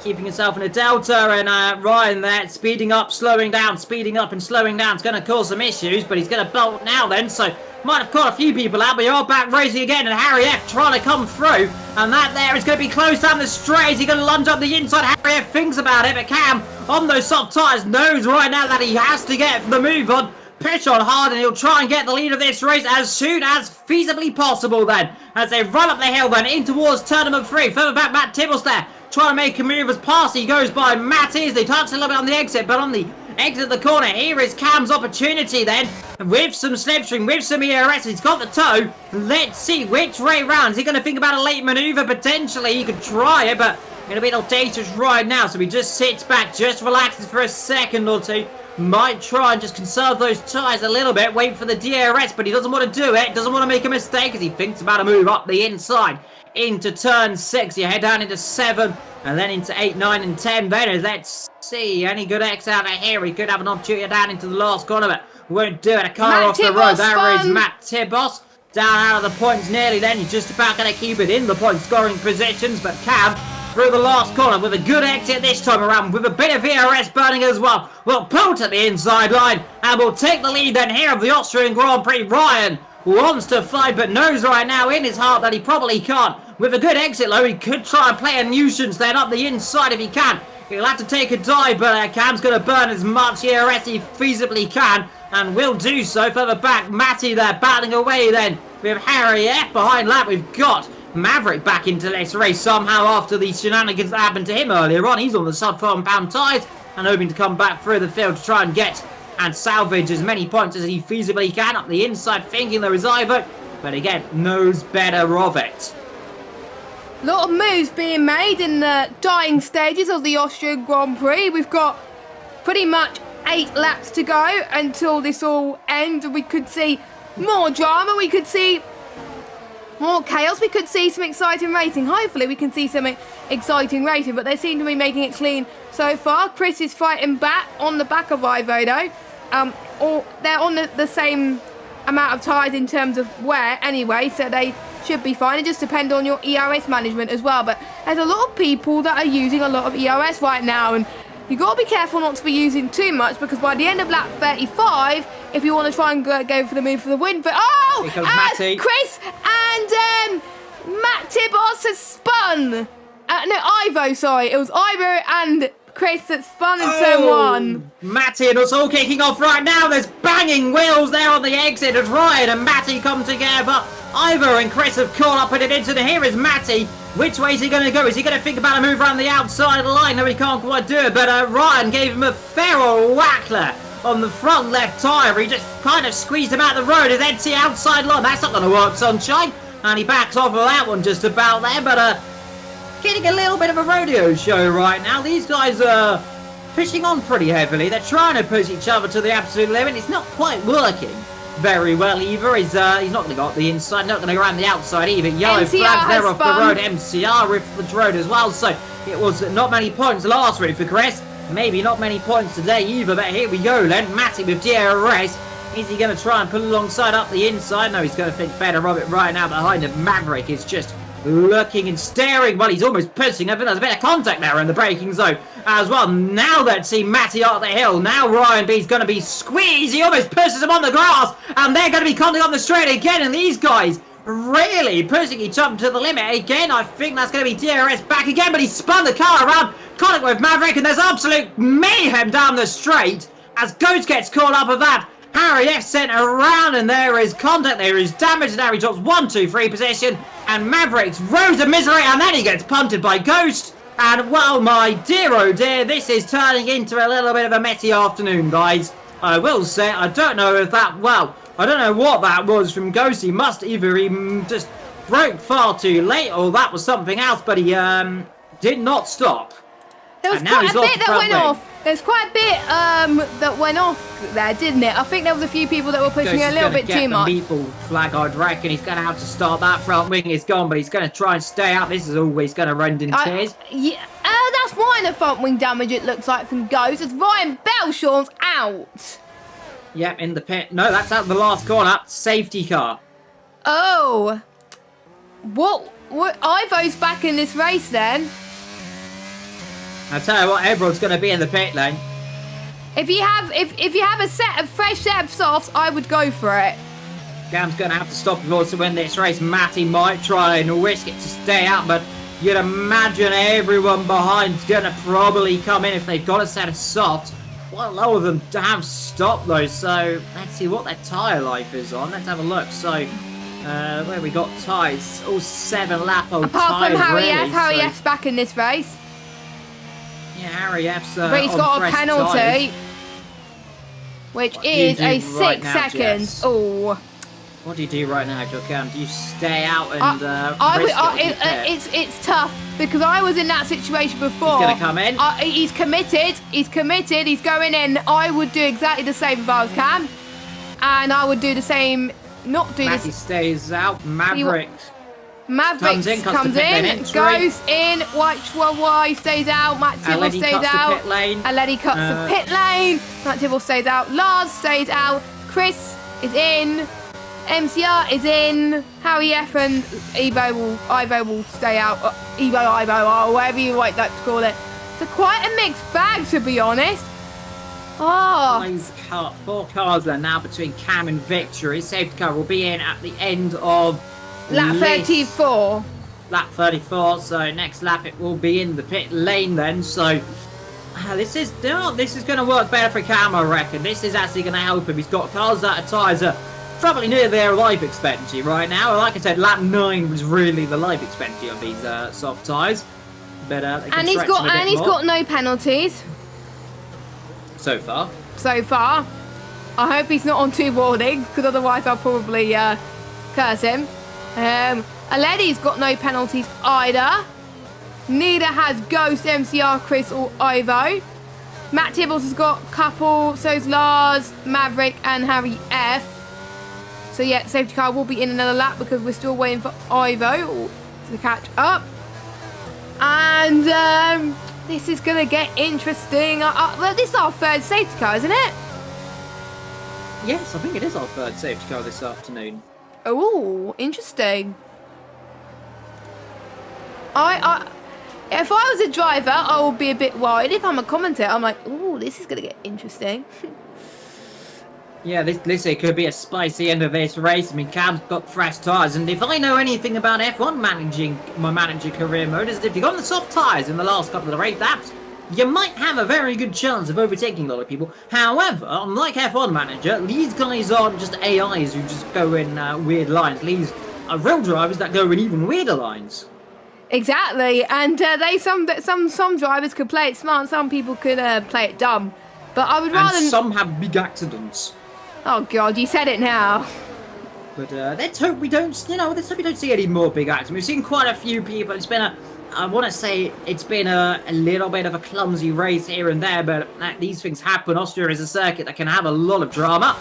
keeping himself in a delta, and Ryan there speeding up, slowing down, speeding up and slowing down. It's going to cause some issues, but he's going to bolt now then, so might have caught a few people out, but you're back racing again, and Harry F trying to come through, and that there is going to be close down the straight. Is he going to lunge up the inside? Harry F thinks about it, but Cam on those soft tyres knows right now that he has to get the move on. Push on hard, and he'll try and get the lead of this race as soon as feasibly possible then, as they run up the hill then in towards turn number 3. Further back, Matt Tibbles there trying to make a move as past he goes by Matty as they touch a little bit on the exit, but on the exit of the corner, here is Cam's opportunity then, with some slipstream, with some ERS. He's got the toe. Let's see which way round. Is he going to think about a late manoeuvre? Potentially, he could try it, but it'll be audacious right now, so he just sits back, just relaxes for a second or two. Might try and just conserve those tyres a little bit, wait for the DRS, but he doesn't want to do it, doesn't want to make a mistake as he thinks about a move up the inside into turn 6. You head down into 7 and then into 8, 9 and 10. Then let's see, any good X out of here. He could have an opportunity down into the last corner, but won't do it. A car off the road. There is Matt Tibos down out of the points nearly then. He's just about going to keep it in the point scoring positions, but Cam through the last corner with a good exit this time around, with a bit of VRS burning as well. Will pull to the inside line and will take the lead then here of the Austrian Grand Prix. Ryan wants to fight but knows right now in his heart that he probably can't. With a good exit though, he could try and play a nuisance then up the inside if he can. He'll have to take a dive, but Cam's going to burn as much ERS as he feasibly can, and will do so. Further back, Matty there battling away then with Harry F behind that. We've got Maverick back into this race somehow after the shenanigans that happened to him earlier on. He's on the sub-4 pound tyres and hoping to come back through the field to try and get and salvage as many points as he feasibly can up the inside, thinking there is Ivo, but again, knows better of it. A lot of moves being made in the dying stages of the Austrian Grand Prix. We've got pretty much 8 laps to go until this all ends, and we could see more drama, we could see more chaos, we could see some exciting racing. Hopefully we can see some exciting racing, but they seem to be making it clean so far. Chris is fighting back on the back of Ivo though. Or they're on the same amount of tyres in terms of wear anyway, so they should be fine. It just depends on your ERS management as well, but there's a lot of people that are using a lot of ERS right now, and you've got to be careful not to be using too much, because by the end of lap 35, if you want to try and go for the move for the win, but Matty. Chris and Matt Tibos has spun. No, Ivo, sorry. It was Ivo and Chris that spun in turn 1. Matty and us all kicking off right now. There's banging wheels there on the exit as Ryan and Matty come together. Ivo and Chris have caught up in an incident. Here is Matty. Which way is he going to go? Is he going to think about a move around the outside of the line? No, he can't quite do it, but Ryan gave him a feral whack there on the front left tyre. He just kind of squeezed him out the road and then see outside line. That's not going to work, sunshine. And he backs off of that one just about there, but getting a little bit of a rodeo show right now. These guys are pushing on pretty heavily. They're trying to push each other to the absolute limit. It's not quite working very well either. He's not going to go up the inside, not going to go around the outside either. Yellow MCR flags there off spun. the road. MCR ripped the road as well, so it was not many points last week for Chris. Maybe not many points today either, but here we go then. Matty with DRS. Is he going to try and pull alongside up the inside? No, he's going to think better of it right now. Behind him, Maverick is just looking and staring. Well, he's almost pushing. I think there's a bit of contact there in the braking zone as well. Now let's see Matty up the hill. Now Ryan B's going to be squeezed. He almost pushes him on the grass, and they're going to be coming on the straight again. And these guys really pushing each other to the limit again. I think that's going to be DRS back again, but he spun the car around. Contact with Maverick, and there's absolute mayhem down the straight as Ghost gets caught up with that. Harry F sent around, and there is contact, there is damage, and Harry drops 1, 2, 3 position, and Maverick's Rose of Misery, and then he gets punted by Ghost. And well, my dear oh dear, this is turning into a little bit of a messy afternoon, guys. I will say, I don't know if that, well, I don't know what that was from Ghost. He must either he just broke far too late, or that was something else, but he did not stop. There was quite a bit that went off. There's quite a bit that went off there, didn't it? I think there was a few people that were pushing a little bit too much. Meatball flag, I'd reckon. He's going to have to start that front wing. It's gone, but he's going to try and stay out. This is always going to rend in tears. Yeah, that's minor front wing damage, it looks like, from Ghost, as Ryan Belshaw's out. Yep, in the pit. No, that's out the last corner. Safety car. Oh. What Ivo's back in this race then? I tell you what, everyone's going to be in the pit lane. If you have a fresh set of softs, I would go for it. Cam's going to have to stop in order to win this race. Matty might try and risk it to stay out, but you'd imagine everyone behind's going to probably come in if they've got a set of softs. Well, a lot of them have stopped though, so let's see what their tyre life is on. Let's have a look. So, where we got tyres? All 7 lap old tyres. Apart from Harry really, F. Harry F's back in this race. Yeah, Harry F's but he's got a penalty, tyres. Which is a 6 right now, seconds. Jess? Oh. What do you do right now, Cam? Do you stay out and risk it's tough because I was in that situation before. He's going to come in. He's committed. He's committed. He's going in. I would do exactly the same if I was Cam. And I would do the same, not do Matty this. stays out. Maverick comes in, goes in, Y stays out, Matt Tibble stays out, Aledi cuts the pit lane, Matt Tibble stays out, Lars stays out, Chris is in, MCR is in, Harry F and Ivo will stay out, Ivo, or whatever you like that to call it. So quite a mixed bag, to be honest. Oh. 4 cars there now between Cam and Victory. Safety car will be in at the end of lap 34. Lap 34. So next lap it will be in the pit lane then. So this is going to work better for Cam, I reckon. This is actually going to help him. He's got cars that are tyres are probably near their life expectancy right now. Like I said, lap 9 was really the life expectancy of these soft tyres. But and he's got no penalties. So far. I hope he's not on 2 warnings, because otherwise I'll probably curse him. Aledi's got no penalties either. Neither has Ghost, MCR, Chris or Ivo. Matt Tibbles has got a couple, so's Lars, Maverick and Harry F. So yeah, safety car will be in another lap because we're still waiting for Ivo to catch up. And this is going to get interesting. Well, this is our 3rd safety car, isn't it? Yes, I think it is our 3rd safety car this afternoon. Oh, interesting. If I was a driver, I would be a bit worried. If I'm a commentator, I'm like, ooh, this is going to get interesting. Yeah, this could be a spicy end of this race. I mean, Cam's got fresh tyres, and if I know anything about F1 my manager career mode, is that if you've got the soft tyres in the last couple of race laps, you might have a very good chance of overtaking a lot of people. However, unlike F1 Manager, these guys aren't just AIs who just go in weird lines. These are real drivers that go in even weirder lines. Exactly, and some drivers could play it smart, some people could play it dumb. But I would rather. And some have big accidents. Oh God, you said it now. But let's hope we don't. Let's hope we don't see any more big accidents. We've seen quite a few people. It's been I want to say it's been a little bit of a clumsy race here and there, but these things happen. Austria is a circuit that can have a lot of drama.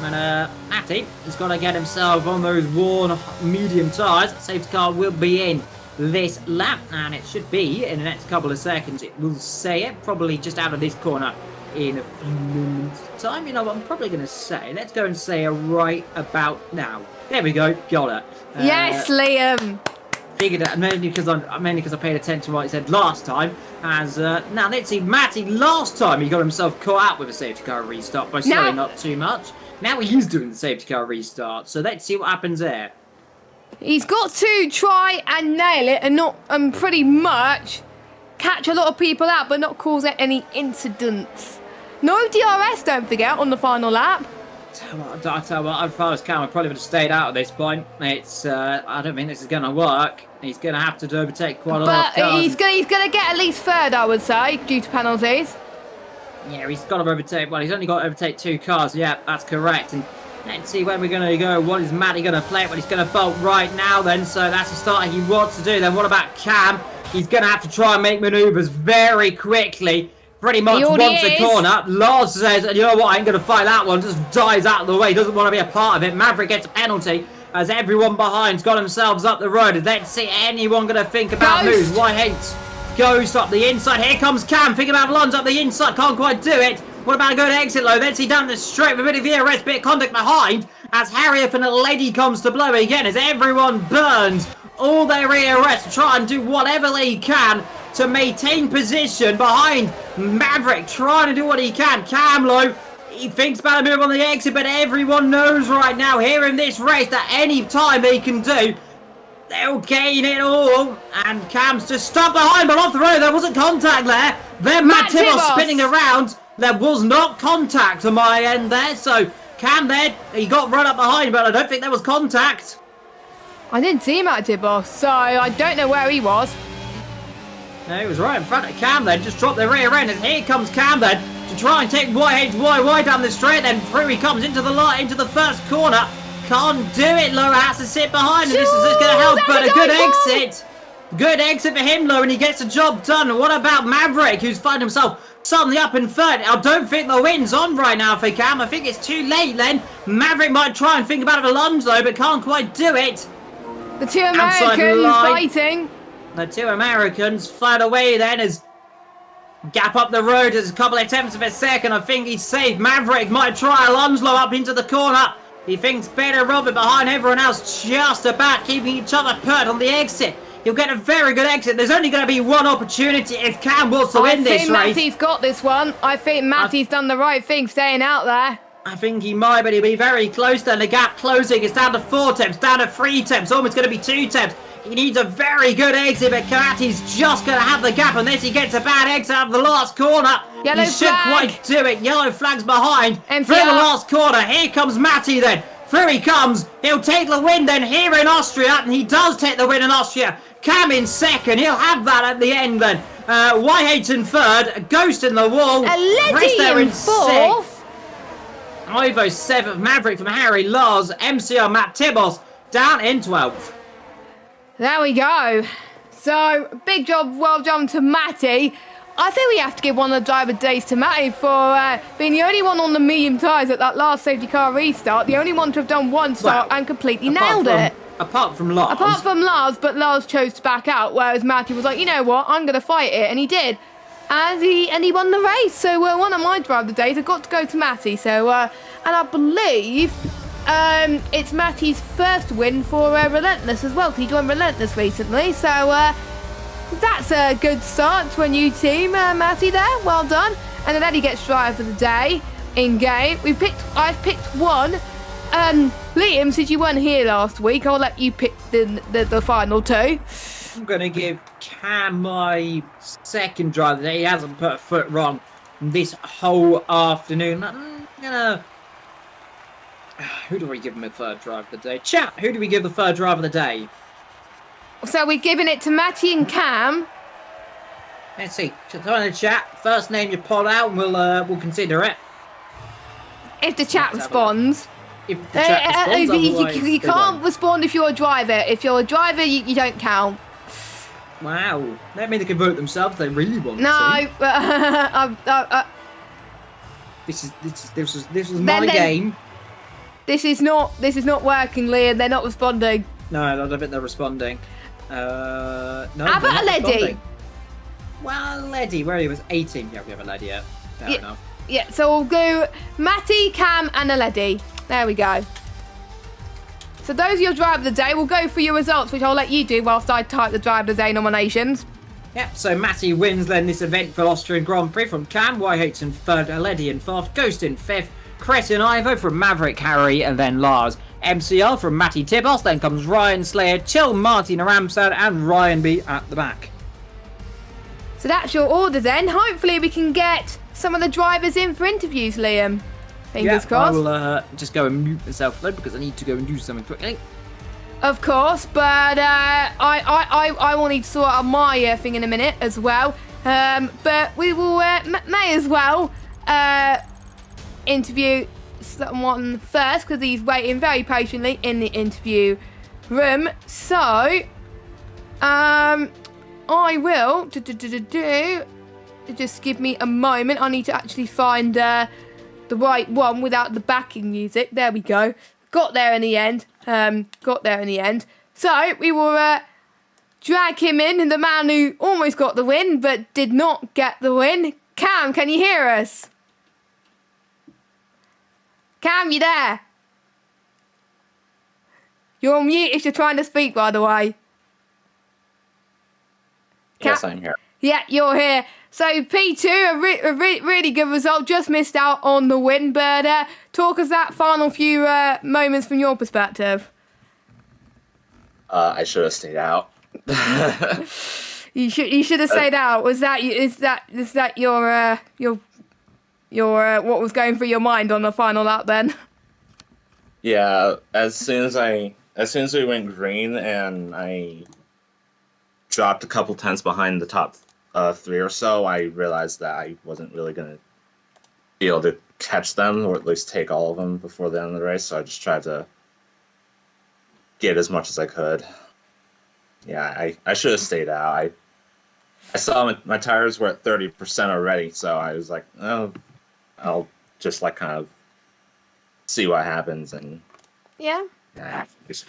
And Matty has got to get himself on those worn medium tyres. Safety car will be in this lap, and it should be in the next couple of seconds. It will say it, probably just out of this corner in a few minutes time. You know what I'm probably going to say? Let's go and say it right about now. There we go, got it. Yes, Liam. Figured it, mainly because I paid attention to what he said last time. As now let's see, Matty last time he got himself caught out with a safety car restart by slowing up too much. Now he's doing the safety car restart, so let's see what happens there. He's got to try and nail it and not pretty much catch a lot of people out, but not cause any incidents. No DRS, don't forget, on the final lap. I tell you what, if I was Cam, I probably would have stayed out at this point. It's I don't think this is going to work. He's going to have to overtake quite a lot of cars. He's going to get at least 3rd, I would say, due to penalties. Yeah, he's got to overtake. Well, he's only got to overtake 2 cars. Yeah, that's correct. And let's see when we're going to go. What is Matty going to play? Well, he's going to bolt right now then. So that's the start he wants to do. Then what about Cam? He's going to have to try and make manoeuvres very quickly. Pretty much wants a corner. Lars says, you know what, I ain't going to fight that one. Just dives out of the way. Doesn't want to be a part of it. Maverick gets a penalty as everyone behind's got themselves up the road. Let's see anyone going to think about moves. Why hates goes up the inside. Here comes Cam. Thinking about Lons up the inside. Can't quite do it. What about a good exit low? Then see down the straight with a bit of ERS, bit of contact behind as Harriet and a lady comes to blow again as everyone burns all their ERS to try and do whatever they can to maintain position behind Maverick, trying to do what he can. Camlo, he thinks about a move on the exit, but everyone knows right now here in this race that any time they can do, they'll gain it all. And Cam's just stuck behind, but off the road. There wasn't contact there. Then Matt Tibos spinning around. There was not contact on my end there. So Cam there, he got run up behind, but I don't think there was contact. I didn't see Matt Tibos, so I don't know where he was. No, he was right in front of Cam then, just dropped the rear end, and here comes Cam then, to try and take YHYY down the straight, then through he comes into the light, into the first corner. Can't do it, Lowe has to sit behind, and this is just going to help, but a good exit. Good exit for him, Lowe, and he gets the job done. What about Maverick, who's finding himself suddenly up in third? I don't think the win's on right now for Cam. I think it's too late then. Maverick might try and think about a lunge, though, but can't quite do it. The two Americans fighting. The two Americans fight away then as gap up the road. There's a couple of attempts of a second. I think he's safe. Maverick might try a lunge low up into the corner. He thinks better of it behind everyone else, just about keeping each other pert on the exit. He'll get a very good exit. There's only going to be one opportunity if Cam wants to win this race. I think Matty's got this one. I think Matty's done the right thing staying out there. I think he might, but he'll be very close then. The gap closing. It's down to 4 temps, down to 3 temps, almost going to be 2 temps. He needs a very good exit, but Karate's just going to have the gap unless he gets a bad exit out of the last corner. Yellow he should flag. quite do it. Yellow flag's behind. MPR. Through the last corner. Here comes Matty then. Through he comes. He'll take the win then here in Austria, and he does take the win in Austria. Cam in second. He'll have that at the end then. YH in third. A ghost in the wall. A lady in fourth. Ivo 7th, Maverick from Harry, Lars, MCR, Matt Tibos, down in 12th. There we go. So, big job, well done to Matty. I think we have to give one of the driver days to Matty for being the only one on the medium tyres at that last safety car restart, the only one to have done one start and completely nailed it. Apart from Lars. Apart from Lars, but Lars chose to back out, whereas Matty was like, you know what, I'm going to fight it, and he did. And he won the race, so one of my driver days have got to go to Matty. So, and I believe it's Matty's first win for Relentless as well, because he joined Relentless recently. So that's a good start to a new team, Matty there. Well done. And then Eddie gets driver of the day in game. I've picked one. Liam, since you weren't here last week, I'll let you pick the final two. I'm going to give Cam my second drive today. He hasn't put a foot wrong this whole afternoon. I'm gonna... Who do we give him a third drive of the day? Chat, who do we give the third drive of the day? So we're giving it to Matty and Cam. Let's see. Just on the chat. First name you pull out and we'll consider it. If the chat responds. If the chat responds, you can't respond if you're a driver. If you're a driver, you don't count. Wow. That means they can vote themselves if they really want to. No, This is my game. This is not working, Liam. They're not responding. No, I don't think they're responding. No. How about a Leddy? Well, Leddy, where he was 18. Yeah, we have a Leddy yet. Fair enough. Yeah, so we'll go Matty, Cam, and a Leddy. There we go. So those are your drive of the day. We'll go through your results, which I'll let you do whilst I type the drive of the day nominations. Yep, so Matty wins then this event for Austrian Grand Prix from Cam, YH in third, Leddy in fourth, Ghost in fifth, Chris and Ivo from Maverick, Harry, and then Lars. MCR from Matty Tibos, then comes Ryan Slayer, Chill, Martin Ramstad, and Ryan B at the back. So that's your order then. Hopefully we can get some of the drivers in for interviews, Liam. Fingers crossed. I will just go and mute myself though because I need to go and do something quickly. Of course, but I will need to sort out my thing in a minute as well. But we will may as well interview someone first because he's waiting very patiently in the interview room. So I will just give me a moment. I need to actually find the right one without the backing music. There we go. Got there in the end. So we will drag him in, and the man who almost got the win but did not get the win. Cam, can you hear us? Cam, you there? You're on mute if you're trying to speak, by the way. Yes, I'm here. Yeah, you're here. So P2, a really good result. Just missed out on the win, but talk us that final few moments from your perspective. I should have stayed out. You should have stayed out. Is that your what was going through your mind on the final lap then? Yeah, as soon as we went green and I dropped a couple tenths behind the top 3 or so, I realized that I wasn't really gonna be able to catch them, or at least take all of them before the end of the race. So I just tried to get as much as I could. Yeah, I should have stayed out. I saw my tires were at 30% already, so I was like, oh, I'll just like kind of see what happens, and Yeah. just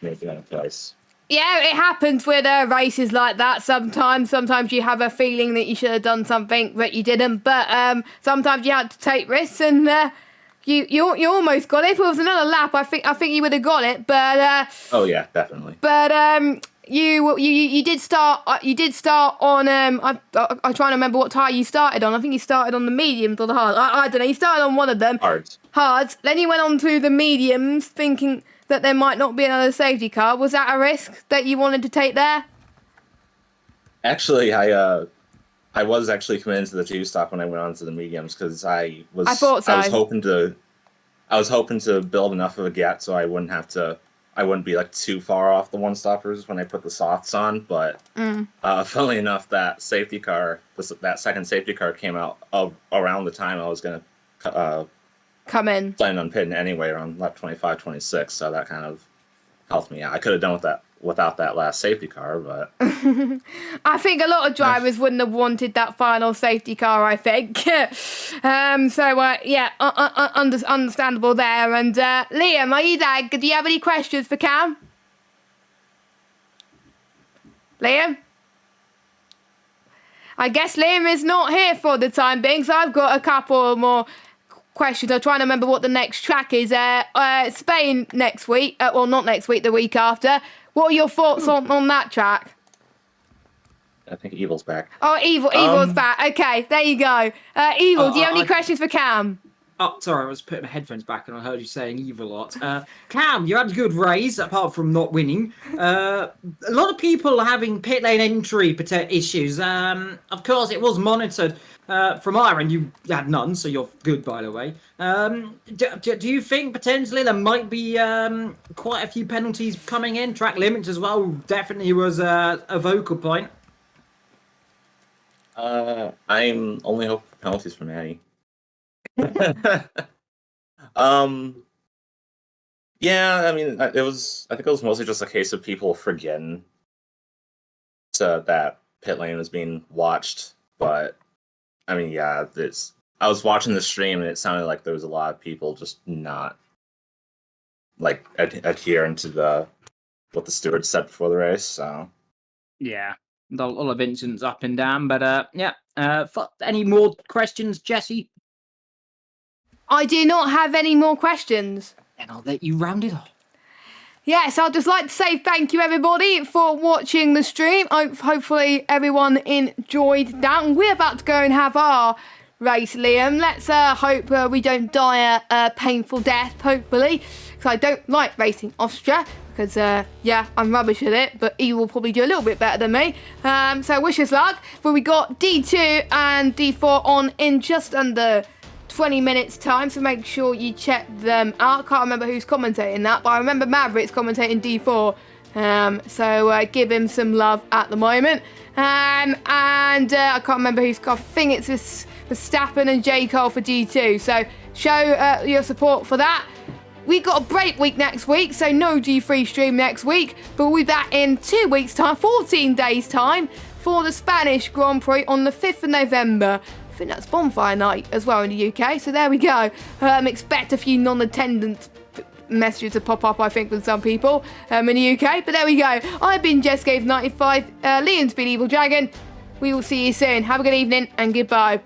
make it in place. Yeah, it happens with races like that sometimes. Sometimes you have a feeling that you should have done something, but you didn't. But sometimes you had to take risks, and you almost got it. If it was another lap, I think you would have got it. But Oh yeah, definitely. But you did start on I'm trying to remember what tyre you started on. I think you started on the mediums or the hards. I don't know. You started on one of them. Hards. Then you went on to the mediums, thinking that there might not be another safety car. Was that a risk that you wanted to take there? Actually, I was actually committed to the 2-stop when I went on to the mediums, because I thought so. I was hoping to build enough of a gap so I wouldn't be like too far off the 1-stoppers when I put the softs on. But funnily enough, that second safety car came out around the time I was gonna Come in. plan on pitting anyway, around lap 25, 26. So that kind of helped me out. I could have done without that last safety car, but I think a lot of drivers wouldn't have wanted that final safety car, I think. Understandable there. And Liam, are you there? Do you have any questions for Cam? Liam? I guess Liam is not here for the time being, so I've got a couple more questions. I'm trying to remember what the next track is. Spain next week. Well, not next week, the week after. What are your thoughts on that track? I think Evil's back. Oh, Evil's back. Okay, there you go. Evil, do you have any questions for Cam? Oh, sorry, I was putting my headphones back and I heard you saying evil a lot. Cam, you had a good race, apart from not winning. A lot of people are having pit lane entry issues. Of course, it was monitored. From our end, you had none, so you're good, by the way. Do you think potentially there might be quite a few penalties coming in? Track limits as well definitely was a vocal point. I'm only hoping for penalties from Annie. Yeah, I mean, I think it was mostly just a case of people forgetting that pit lane was being watched. But I mean, yeah, I was watching the stream and it sounded like there was a lot of people just not like adhering to what the steward said before the race. So yeah, a lot of incidents up and down. But any more questions, Jesse? I do not have any more questions. Then I'll let you round it off. Yes, I'd just like to say thank you, everybody, for watching the stream. Hopefully everyone enjoyed that. And we're about to go and have our race, Liam. Let's hope we don't die a painful death, hopefully. Because I don't like racing Austria. Because, I'm rubbish at it. But he will probably do a little bit better than me. So wish us luck. But we got D2 and D4 on in just under 20 minutes time, so make sure you check them out. Can't remember who's commentating that, but I remember Maverick's commentating D4, so give him some love at the moment. And I can't remember I think it's Verstappen and J. Cole for D2, so show your support for that. We got a break week next week, so no D3 stream next week, but we'll be back in 2 weeks time, 14 days time, for the Spanish Grand Prix on the 5th of November. I think that's bonfire night as well in the UK, so there we go. Expect a few non-attendant messages to pop up, I think, with some people in the UK, but there we go. I've been JessGave95, Liam's been Evil Dragon. We will see you soon. Have a good evening and goodbye.